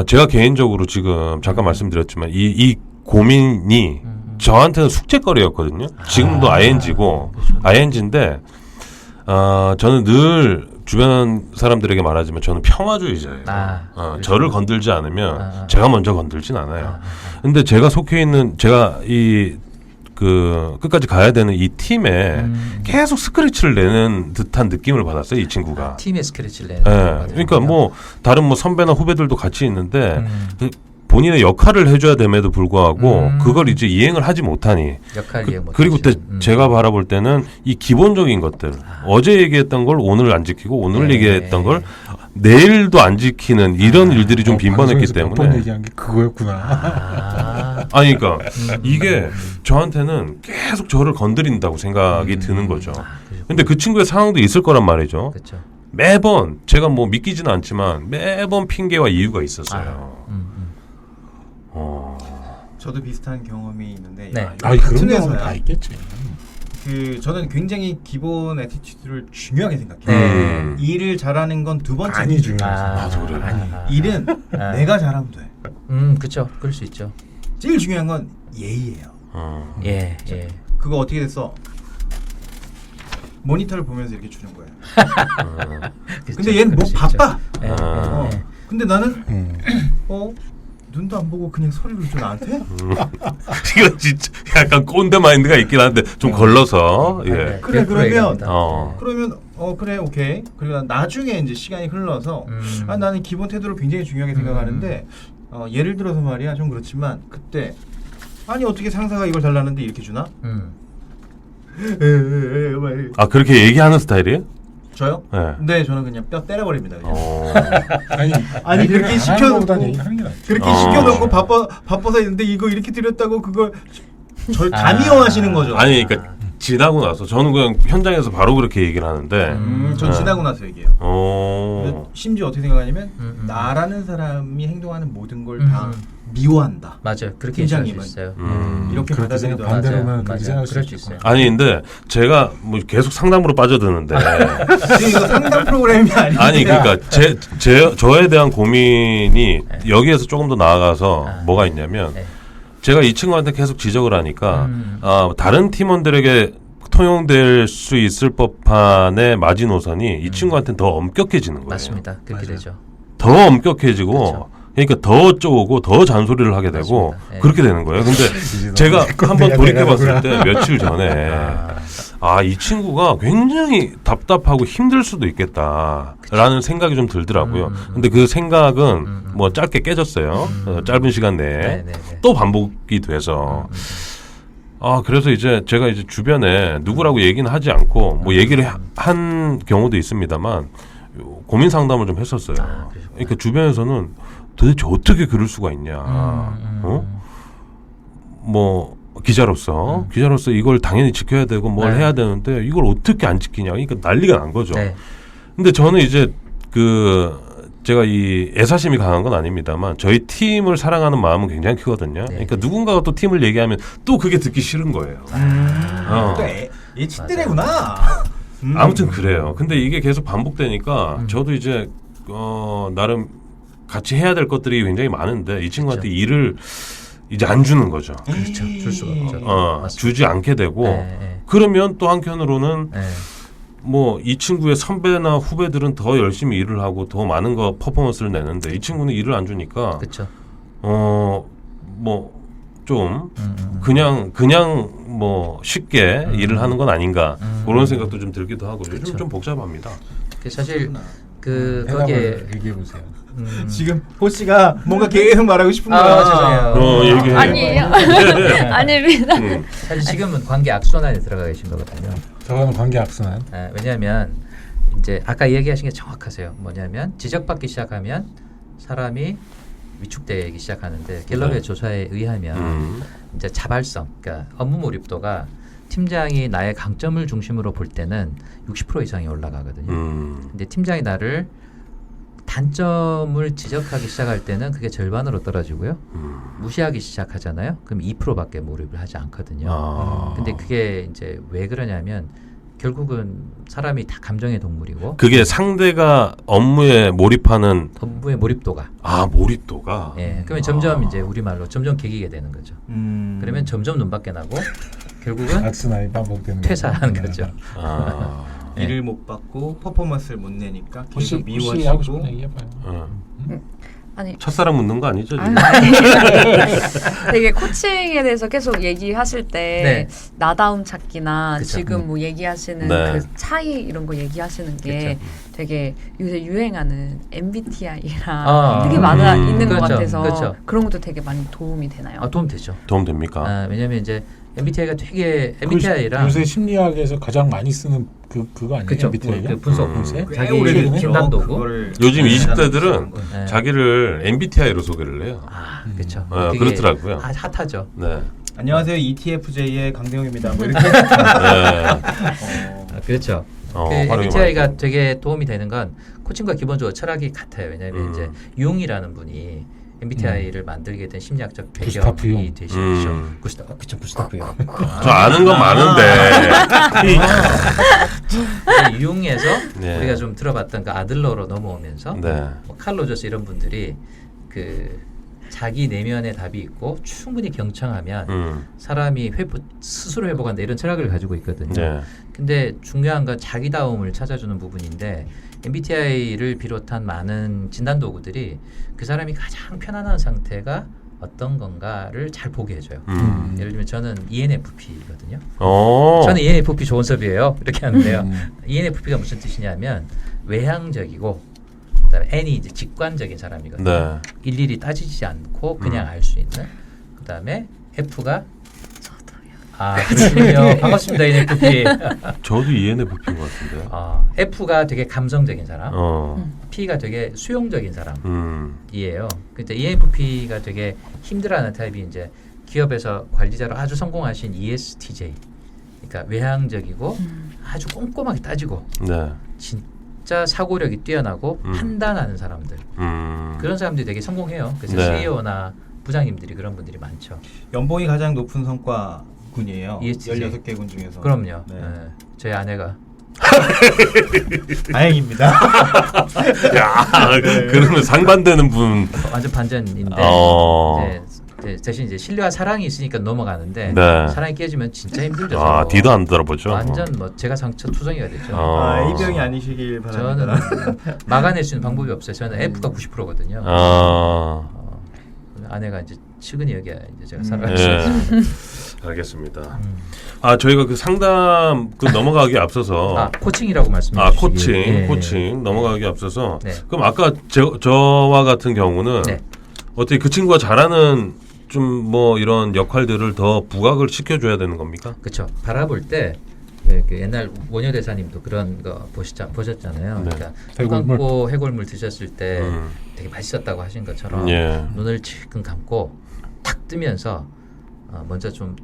제가 개인적으로 지금 잠깐 말씀드렸지만 이 고민이 저한테는 숙제거리였거든요. 지금도 ING고 ING인데 저는 늘 주변 사람들에게 말하지만 저는 평화주의자예요. 저를 건들지 않으면 제가 먼저 건들진 않아요. 근데 제가 속해 있는 제가 끝까지 가야 되는 이 팀에 계속 스크래치를 내는 듯한 느낌을 받았어요. 이 친구가. 팀의 스크래치를 내는. 네. 그러니까 뭐 다른 뭐 선배나 후배들도 같이 있는데 본인의 역할을 해줘야 됨에도 불구하고 그걸 이제 이행을 하지 못하니 역할 이행 못. 그리고 제가 바라볼 때는 이 기본적인 것들 어제 얘기했던 걸 오늘 안 지키고 오늘 얘기했던 걸 내일도 안 지키는 이런 일들이 좀 빈번했기 때문에 몇번 얘기한 게 그거였구나. 아니 그러니까 이게 저한테는 계속 저를 건드린다고 생각이 드는 거죠. 근데 그 친구의 상황도 있을 거란 말이죠. 그렇죠. 매번 제가 뭐 믿기지는 않지만 매번 핑계와 이유가 있었어요. 저도 비슷한 경험이 있는데 네. 이거 그런 같은 경우는 회사야. 다 있겠지. 저는 굉장히 기본 애티튜드를 중요하게 생각해요. 일을 잘하는 건 두 번째. 많이 중요해서. 맞아, 그래. 일은 내가 잘하면 돼. 그렇죠. 그럴 수 있죠. 제일 중요한 건 예의예요. 예. 그거 어떻게 됐어? 모니터를 보면서 이렇게 주는 거예요. 그렇죠. 근데 얘는 뭐 그럴 수 있죠. 바빠. 예. 근데 나는 눈도 안 보고 그냥 소리를 줘 나한테? 이거 진짜 약간 꼰대 마인드가 있긴 한데 좀 걸러서 예. 그래, 그러면 어. 그래 오케이. 그리고 나중에 이제 시간이 흘러서 나는 기본 태도를 굉장히 중요하게 생각하는데 예를 들어서 말이야 좀 그렇지만 그때 아니 어떻게 상사가 이걸 달라는데 이렇게 주나? 그렇게 얘기하는 스타일이에요? 저요? 네. 네, 저는 그냥 뼈 때려버립니다. 그냥. 아니 그렇게 얘기를 안 하는 것보다는 시켜놓고 얘기하는 게 낫지. 그렇게 시켜놓고 바빠서 있는데 이거 이렇게 드렸다고 그걸 절 다 미워하시는 거죠. 아니 그러니까 지나고 나서 저는 그냥 현장에서 바로 그렇게 얘기를 하는데 전 지나고 나서 얘기해요. 근데 심지어 어떻게 생각하냐면 나라는 사람이 행동하는 모든 걸 다 미워한다. 맞아요. 그렇게 얘기할 수 팀장님은. 있어요. 이렇게 그렇게 받아들이더라고요. 생각 반대로는 그렇게 맞아요. 생각할 수 그럴 수 있겠구나. 있어요. 아니 근데 제가 뭐 계속 상담으로 빠져드는데 지금 이거 상담 프로그램이 아닌데. 아니 그러니까 저에 대한 고민이 여기에서 조금 더 나아가서 뭐가 있냐면 제가 이 친구한테 계속 지적을 하니까 다른 팀원들에게 통용될 수 있을 법한의 마지노선이 이 친구한테는 더 엄격해지는 거예요. 맞습니다. 그렇게 되죠. 더 엄격해지고 그렇죠. 그러니까 더 쪼고 더 잔소리를 하게 되고 맞습니다. 예. 그렇게 되는 거예요. 근데 제가 한번 돌이켜봤을 때 며칠 전에 이 친구가 굉장히 답답하고 힘들 수도 있겠다라는 생각이 좀 들더라고요. 근데 그 생각은 뭐 짧게 깨졌어요. 짧은 시간 내에 또 반복이 돼서 그래서 이제 제가 이제 주변에 누구라고 얘기는 하지 않고 뭐 얘기를 한 경우도 있습니다만 고민 상담을 좀 했었어요. 그러니까 주변에서는 도대체 어떻게 그럴 수가 있냐. 뭐 기자로서 이걸 당연히 지켜야 되고 뭘 해야 되는데 이걸 어떻게 안 지키냐. 그러니까 난리가 난 거죠. 근데 저는 이제 제가 이 애사심이 강한 건 아닙니다만 저희 팀을 사랑하는 마음은 굉장히 크거든요. 그러니까 누군가가 또 팀을 얘기하면 또 그게 듣기 싫은 거예요. 또 얘 칫대래구나. 아무튼 그래요. 근데 이게 계속 반복되니까 저도 이제 나름 같이 해야 될 것들이 굉장히 많은데 이 친구한테 일을 이제 안 주는 거죠. 그렇죠. 줄 수가 없죠. 주지 않게 되고 그러면 또 한편으로는 뭐 이 친구의 선배나 후배들은 더 열심히 일을 하고 더 많은 거 퍼포먼스를 내는데 이 친구는 일을 안 주니까 그렇죠. 뭐 좀 그냥 뭐 쉽게 일을 하는 건 아닌가 그런 생각도 좀 들기도 하고 요즘 좀 복잡합니다. 사실 거기에 얘기해 보세요. 지금 호 씨가 뭔가 계속 말하고 싶은 거야. 죄송해요. 얘기해. 아니에요. 아닙니다. 사실 지금은 관계 악순환에 들어가 계신 거거든요. 저거는 관계 악순환. 왜냐하면 이제 아까 얘기하신 게 정확하세요. 뭐냐면 지적받기 시작하면 사람이 위축되기 시작하는데 갤럽의 조사에 의하면 이제 자발성, 그러니까 업무 몰입도가 팀장이 나의 강점을 중심으로 볼 때는 60% 이상이 올라가거든요. 근데 팀장이 나를 단점을 지적하기 시작할 때는 그게 절반으로 떨어지고요. 무시하기 시작하잖아요. 그럼 2%밖에 몰입을 하지 않거든요. 근데 그게 이제 왜 그러냐면 결국은 사람이 다 감정의 동물이고 그게 상대가 업무에 몰입하는 업무의 몰입도가 몰입도가 예, 그러면 점점 이제 우리말로 점점 개기게 되는 거죠. 그러면 점점 눈밖에 나고 결국은 악순환이 반복되는 퇴사하는 거죠. 거죠. 예. 일을 못 받고 퍼포먼스를 못 내니까 혹시 계속 하고 미워지고 싶은 얘기 해봐요. 아니 첫사랑 묻는 거 아니죠? 지금? 아니, 되게 코칭에 대해서 계속 얘기하실 때 네. 나다움 찾기나 그쵸. 지금 뭐 얘기하시는 네. 그 차이 이런 거 얘기하시는 게 되게 요새 유행하는 MBTI랑 되게 많아 있는 것 그렇죠. 같아서 그렇죠. 그런 것도 되게 많이 도움이 되나요? 아, 도움 되죠. 도움 됩니까? 왜냐면 이제 MBTI가 되게 MBTI랑 요새 심리학에서 가장 많이 쓰는 그거 아니에요? 그쵸. MBTI가? 그 분석 분석? 꽤 자기 오래됐죠. 진단도고. 그거를 요즘 네. 20대들은 네. 자기를 MBTI로 소개를 해요. 그렇죠. 그렇더라고요. 핫하죠. 네. 안녕하세요. ETFJ의 강대용입니다. 뭐 이렇게 네. 그렇죠. 어, 그 활용이 MBTI가 많고. 되게 도움이 되는 건 코칭과 기본적으로 철학이 같아요. 왜냐하면 음. 이제 융이라는 분이 MBTI를 만들게 된 심리학적 구스타프 배경이 융. 되시죠. 그쵸, 구스타프 융. 저 아는 건 많은데. 이 융에서 네. 우리가 좀 들어봤던 그 아들러로 넘어오면서 네. 뭐 칼 로저스 이런 분들이 그 자기 내면의 답이 있고 충분히 경청하면 사람이 스스로 회복한다 이런 철학을 가지고 있거든요. 네. 근데 중요한 건 자기다움을 찾아주는 부분인데 MBTI를 비롯한 많은 진단 도구들이 그 사람이 가장 편안한 상태가 어떤 건가를 잘 보게 해줘요. 예를 들면 저는 ENFP거든요. 저는 ENFP 좋은 수업이에요. 이렇게 하는데요. ENFP가 무슨 뜻이냐면 외향적이고 그다음에 N이 이제 직관적인 사람이거든요. 네. 일일이 따지지 않고 그냥 알 수 있는. 그다음에 F가 그렇군요. 반갑습니다, ENFP. 저도 ENFP인 것 같은데. F가 되게 감성적인 사람, P가 되게 수용적인 사람. 음. 이에요. 근데 ENFP가 되게 힘들어하는 타입이 이제 기업에서 관리자로 아주 성공하신 ESTJ. 그러니까 외향적이고 아주 꼼꼼하게 따지고 네. 진짜 사고력이 뛰어나고 판단하는 사람들. 그런 사람들이 되게 성공해요. 그래서 네. CEO나 부장님들이 그런 분들이 많죠. 연봉이 가장 높은 성과군이에요. ESTJ. 16개 군 중에서. 그럼요. 네. 저희 아내가 다행입니다. 야, 그러면 상반되는 분. 완전 반전인데 이제 대신 이제 신뢰와 사랑이 있으니까 넘어가는데 네. 사랑이 깨지면 진짜 힘들죠. 서로. 뒤도 안 들어보죠. 완전 뭐 제가 상처 투성이가 됐죠. A병이 아니시길 바랍니다. 저는 막아낼 수 있는 방법이 없어요. 저는 F가 90%거든요. 아내가 이제 측은히 여기야 이제 제가 살아갈 수 있어요. 알겠습니다. 저희가 그 상담 넘어가기 앞서서 코칭이라고 말씀해 주시기. 코칭 넘어가기 앞서서 네. 그럼 아까 저와 같은 경우는 네. 어떻게 그 친구가 잘하는 좀 뭐 이런 역할들을 더 부각을 시켜줘야 되는 겁니까? 그렇죠. 바라볼 때 그 옛날 원효 대사님도 그런 거 보셨잖아요. 네. 그러니까 눈 해골물. 감고 해골물 드셨을 때 되게 맛있었다고 하신 것처럼 예. 눈을 지금 감고 탁 뜨면서 먼저 좀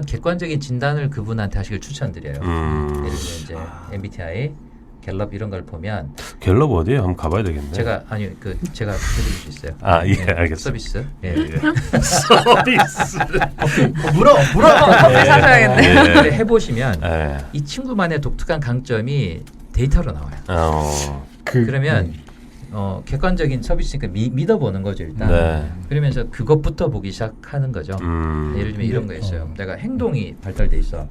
객관적인 진단을 그분한테 하시길 추천드려요. 예를 들면 이제 MBTI, 갤럽 이런 걸 보면 갤럽 어디에 한번 가봐야 되겠네. 제가 제가 드릴 수 있어요. 알겠습니다. 서비스. 서비스. 물어. 커피 사줘야겠네요. 근데 해보시면 예. 이 친구만의 독특한 강점이 데이터로 나와요. 그러면 객관적인 서비스니까 믿어보는 거죠 일단. 네. 그러면서 그것부터 보기 시작하는 거죠. 예를 들면 이런 거 있어요. 내가 행동이 발달돼 있어.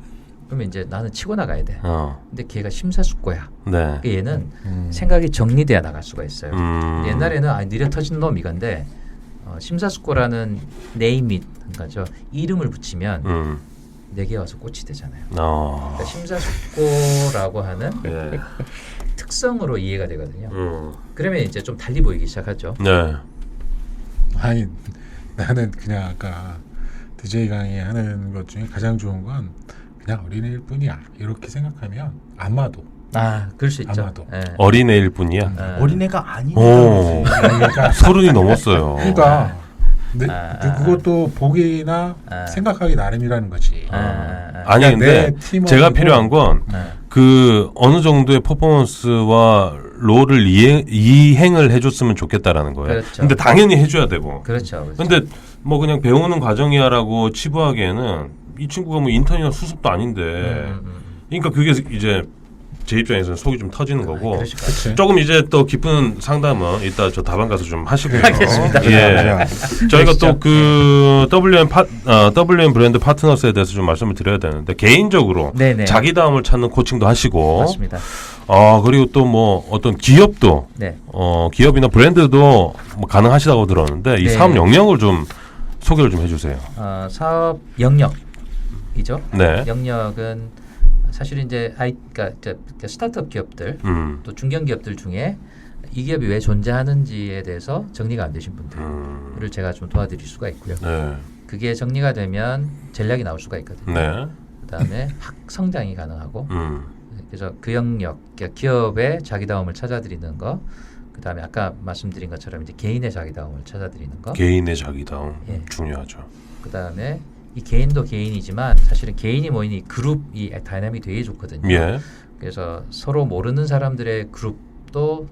그러면 이제 나는 치고 나가야 돼. 근데 걔가 심사숙고야. 네. 그러니까 얘는 생각이 정리돼야 나갈 수가 있어요. 근데 옛날에는 느려 터진 놈 이건데 심사숙고라는 네임잇 거죠. 이름을 붙이면 내게 와서 꽃이 되잖아요. 그러니까 심사숙고라고 하는 예. 특성으로 이해가 되거든요. 그러면 이제 좀 달리 보이기 시작하죠. 네. 아니 나는 그냥 아까 DJ 강의 하는 것 중에 가장 좋은 건 그냥 어린애일 뿐이야 이렇게 생각하면 아마도 그럴 수 있죠. 아마도. 예. 어린애일 뿐이야. 어린애가 아니니까. 그러니까 서른이 넘었어요. 그러니까 그것도 보기나 생각하기 나름이라는 거지. 아니 근데 제가 필요한 건 그 어느 정도의 퍼포먼스와 롤을 이행을 해줬으면 좋겠다라는 거예요. 그렇죠. 근데 당연히 해줘야 되고. 그렇죠. 근데 뭐 그냥 배우는 과정이야라고 치부하기에는 이 친구가 뭐 인턴이나 수습도 아닌데 그러니까 그게 이제 제 입장에서는 속이 좀 터지는 거고. 그러실 것 같아요. 그치. 조금 이제 또 깊은 상담은 이따 저 다방 가서 좀 하시고요. 알겠습니다. 예. 저희가 진짜. 또 그 WM 브랜드 파트너스에 대해서 좀 말씀을 드려야 되는데 개인적으로 네네. 자기 다움을 찾는 코칭도 하시고, 맞습니다. 그리고 또 뭐 어떤 기업도 네. 기업이나 브랜드도 뭐 가능하시다고 들었는데 이 네. 사업 영역을 좀 소개를 좀 해주세요. 사업 영역이죠. 네. 영역은 사실 이제 그러니까 스타트업 기업들 또 중견 기업들 중에 이 기업이 왜 존재하는지에 대해서 정리가 안 되신 분들을 제가 좀 도와드릴 수가 있고요. 네. 그게 정리가 되면 전략이 나올 수가 있거든요. 네. 그다음에 성장이 가능하고 그래서 그 영역 그러니까 기업의 자기다움을 찾아드리는 거. 그다음에 아까 말씀드린 것처럼 이제 개인의 자기다움을 찾아드리는 거. 개인의 자기다움 예. 중요하죠. 그다음에 이 개인도 개인이지만 사실은 개인이 모인 이 그룹이 다이나믹이 되게 좋거든요. 예. 그래서 서로 모르는 사람들의 그룹도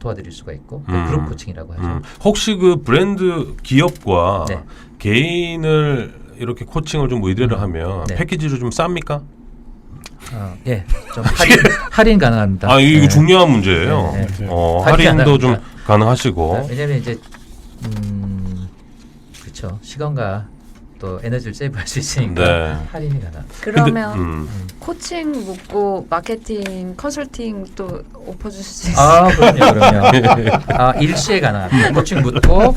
도와드릴 수가 있고 또 그룹 코칭이라고 하죠. 혹시 그 브랜드 기업과 네. 개인을 이렇게 코칭을 좀 의뢰를 하면 네. 패키지로 좀 쌉니까? 예, 좀 할인 가능합니다. 아 이거 네. 중요한 문제예요. 네, 네. 할인도 좀 가능합니다. 가능하시고. 왜냐하면 이제 그렇죠. 시간과 또 에너지를 세이브할 수 있으니까 네. 할인이 가능. 그러면 근데, 코칭 묻고 마케팅 컨설팅 또 오퍼 주실 수 있어요? 그럼요. 일시에 가능합니다. 코칭 묻고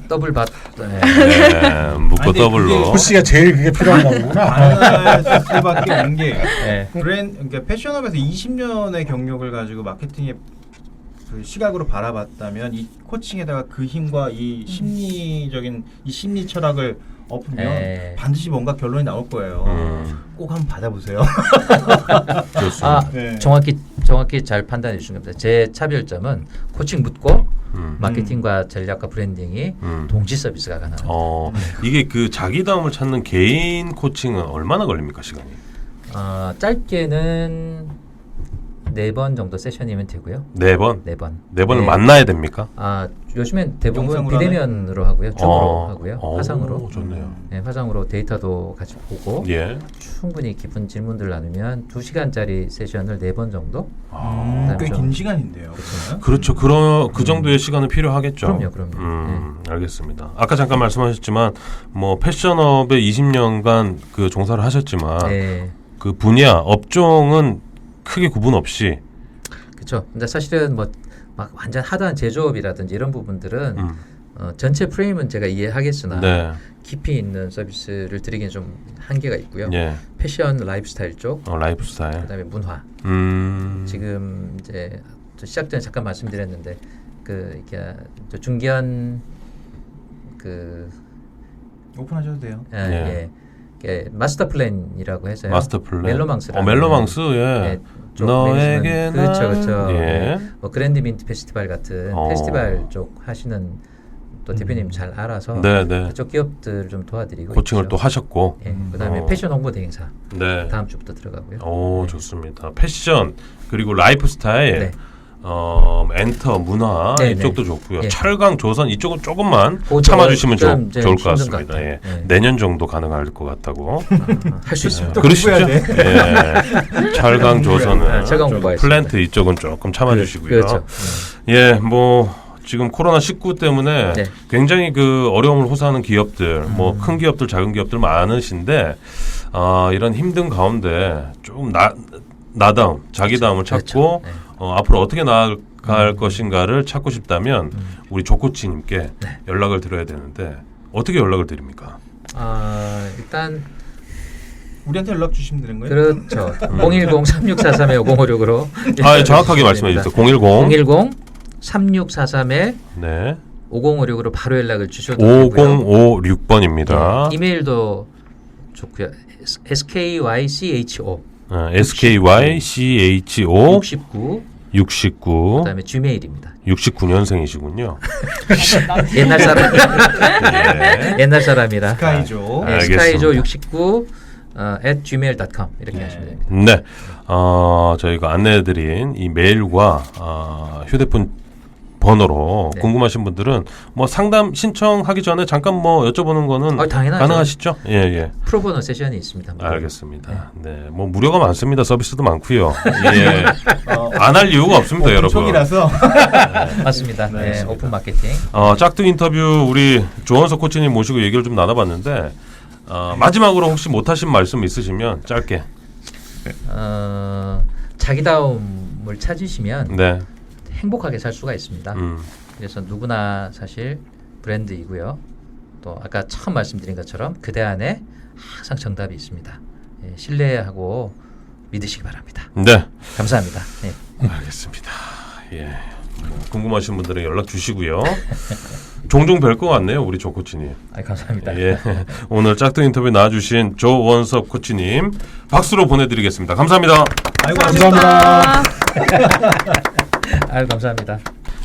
더블 받. 네. 네, 묶고 아니, 근데 더블로. 호씨가 제일 그게 필요한 거구나. 가능할 수밖에 없는 게 네. 그러니까 패션업에서 20년의 경력을 가지고 마케팅의 그 시각으로 바라봤다면 이 코칭에다가 그 힘과 이 심리적인 이 심리 철학을 엎으면 네. 반드시 뭔가 결론이 나올 거예요. 꼭 한번 받아보세요. 좋습니다. 네. 정확히 잘 판단해 주신 겁니다. 제 차별점은 코칭 묻고 마케팅과 전략과 브랜딩이 동시 서비스가 가능합니다. 이게 그 자기다움을 찾는 개인 코칭은 얼마나 걸립니까 시간이? 짧게는 4번 정도 세션이면 되고요. 4번? 4번. 4번을 네. 만나야 됩니까? 요즘엔 대부분 영상으로 비대면으로 하고요. 줌으로 하고요. 화상으로. 좋네요. 네, 화상으로 데이터도 같이 보고 예. 충분히 깊은 질문들을 나누면 2시간짜리 세션을 4번 정도. 꽤 좀- 긴 시간인데요. 그렇죠? 그렇죠. 그 정도의 시간은 필요하겠죠. 그럼요. 알겠습니다. 아까 잠깐 말씀하셨지만 뭐 패션업에 20년간 그 종사를 하셨지만 네. 그 분야 업종은 크게 구분 없이 그렇죠. 근데 사실은 뭐 막 완전 하드한 제조업이라든지 이런 부분들은 전체 프레임은 제가 이해하겠으나 네. 깊이 있는 서비스를 드리기는 좀 한계가 있고요. 예. 패션, 라이프스타일 쪽, 라이프 스타일. 그다음에 문화. 지금 이제 저 시작 전에 잠깐 말씀드렸는데 이렇게 저 중견 오픈하셔도 돼요. 예. 이게 마스터 플랜이라고 해서요. 마스터 플랜. 멜로망스라는 멜로망스. 예. 네, 쪽 너에게 매니지먼트. 그렇죠. 난- 예. 뭐 그랜드 민트 페스티벌 같은 페스티벌 쪽 하시는 또 대표님 잘 알아서 네, 네. 그쪽 기업들 좀 도와드리고 코칭을 있죠. 또 하셨고. 예, 그다음에 패션 홍보 대행사 네. 다음 주부터 들어가고요. 오, 네. 좋습니다. 패션 그리고 라이프 스타일. 네. 엔터 문화 네, 이쪽도 네. 좋고요. 예. 철강 조선 이쪽은 조금만 그쪽은 참아주시면 좀 이제 좋을 것 힘든 것 같습니다. 같아요. 예. 네. 내년 정도 가능할 것 같다고. 할 수 있습니다. 그러시죠? 공부해야 예. 철강 조선은 철강 공부하겠습니다. 플랜트 이쪽은 조금 참아주시고요. 그렇죠. 예, 뭐 지금 코로나 19 때문에 네. 굉장히 그 어려움을 호소하는 기업들, 뭐 큰 기업들, 작은 기업들 많으신데 이런 힘든 가운데 좀 나다움, 자기다움을 찾고 그렇죠. 네. 앞으로 어떻게 나아갈 것인가를 찾고 싶다면 우리 조코치님께 네. 연락을 드려야 되는데 어떻게 연락을 드립니까? 일단 우리한테 연락 주시면 되는 거예요? 그렇죠. 010-3643-5056으로 정확하게 말씀해 주세요. 010 010-3643-5056으로 네. 바로 연락을 주셔도 되고요. 5056번입니다. 예, 이메일도 좋고요. SKYCHO SKYCHO 69 69 그다음에 gmail입니다. 69년생이시군요. 옛날 사람 네. 옛날 사람이라 스카이조. 알겠습니다. 스카이조 69 at gmail.com 이렇게 하시면 됩니다. 네. 저희가 안내해드린 이 메일과 휴대폰 번호로 네. 궁금하신 분들은 뭐 상담 신청하기 전에 잠깐 뭐 여쭤보는 거는 당연하죠. 가능하시죠? 예, 예. 프로보노 세션이 있습니다. 알겠습니다. 네, 뭐 무료가 많습니다. 서비스도 많고요. 예, 안 할 이유가 없습니다, 여러분. 초기라서 맞습니다. 네, 오픈 마케팅. 짝퉁 인터뷰 우리 조원석 코치님 모시고 얘기를 좀 나눠봤는데 마지막으로 혹시 못하신 말씀 있으시면 짧게. 자기다움을 찾으시면 네. 행복하게 살 수가 있습니다. 그래서 누구나 사실 브랜드이고요. 또 아까 처음 말씀드린 것처럼 그대 안에 항상 정답이 있습니다. 예, 신뢰하고 믿으시기 바랍니다. 네. 감사합니다. 예. 알겠습니다. 예. 뭐 궁금하신 분들은 연락 주시고요. 종종 뵐 것 같네요, 우리 조 코치님. 감사합니다. 예. 오늘 짝퉁 인터뷰 나와주신 조원석 코치님 박수로 보내드리겠습니다. 감사합니다. 아이고 감사합니다. 아유, 감사합니다.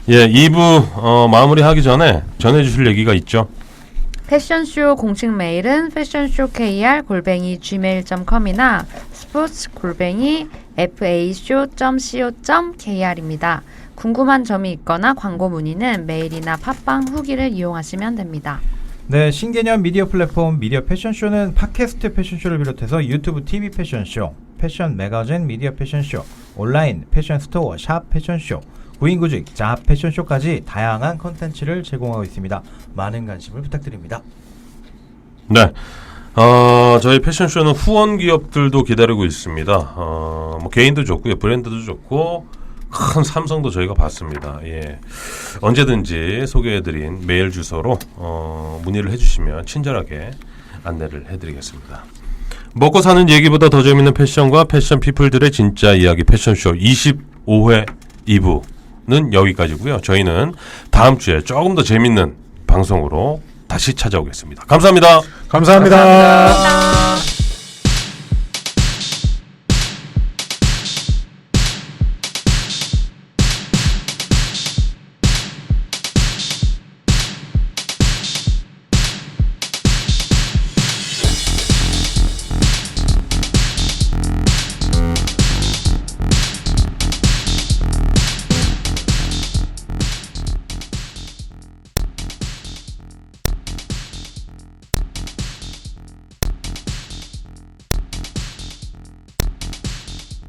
예, 2부 마무리하기 전에 전해주실 얘기가 있죠. 패션쇼 공식 메일은 fashionshowkr@gmail.com이나 sports@fashow.co.kr입니다. 궁금한 점이 있거나 광고 문의는 메일이나 팟빵 후기를 이용하시면 됩니다. 네, 신개념 미디어 플랫폼 미디어 패션쇼는 팟캐스트 패션쇼를 비롯해서 유튜브 TV 패션쇼, 패션 매거진 미디어 패션쇼, 온라인 패션 스토어 샵 패션쇼, 구인구직 잡 패션쇼까지 다양한 컨텐츠를 제공하고 있습니다. 많은 관심을 부탁드립니다. 네. 저희 패션쇼는 후원 기업들도 기다리고 있습니다. 뭐 개인도 좋고요. 브랜드도 좋고 큰 삼성도 저희가 받습니다. 예. 언제든지 소개해드린 메일 주소로 문의를 해주시면 친절하게 안내를 해드리겠습니다. 먹고 사는 얘기보다 더 재밌는 패션과 패션 피플들의 진짜 이야기 패션쇼 25회 2부는 여기까지고요. 저희는 다음 주에 조금 더 재밌는 방송으로 다시 찾아오겠습니다. 감사합니다. 감사합니다. 감사합니다.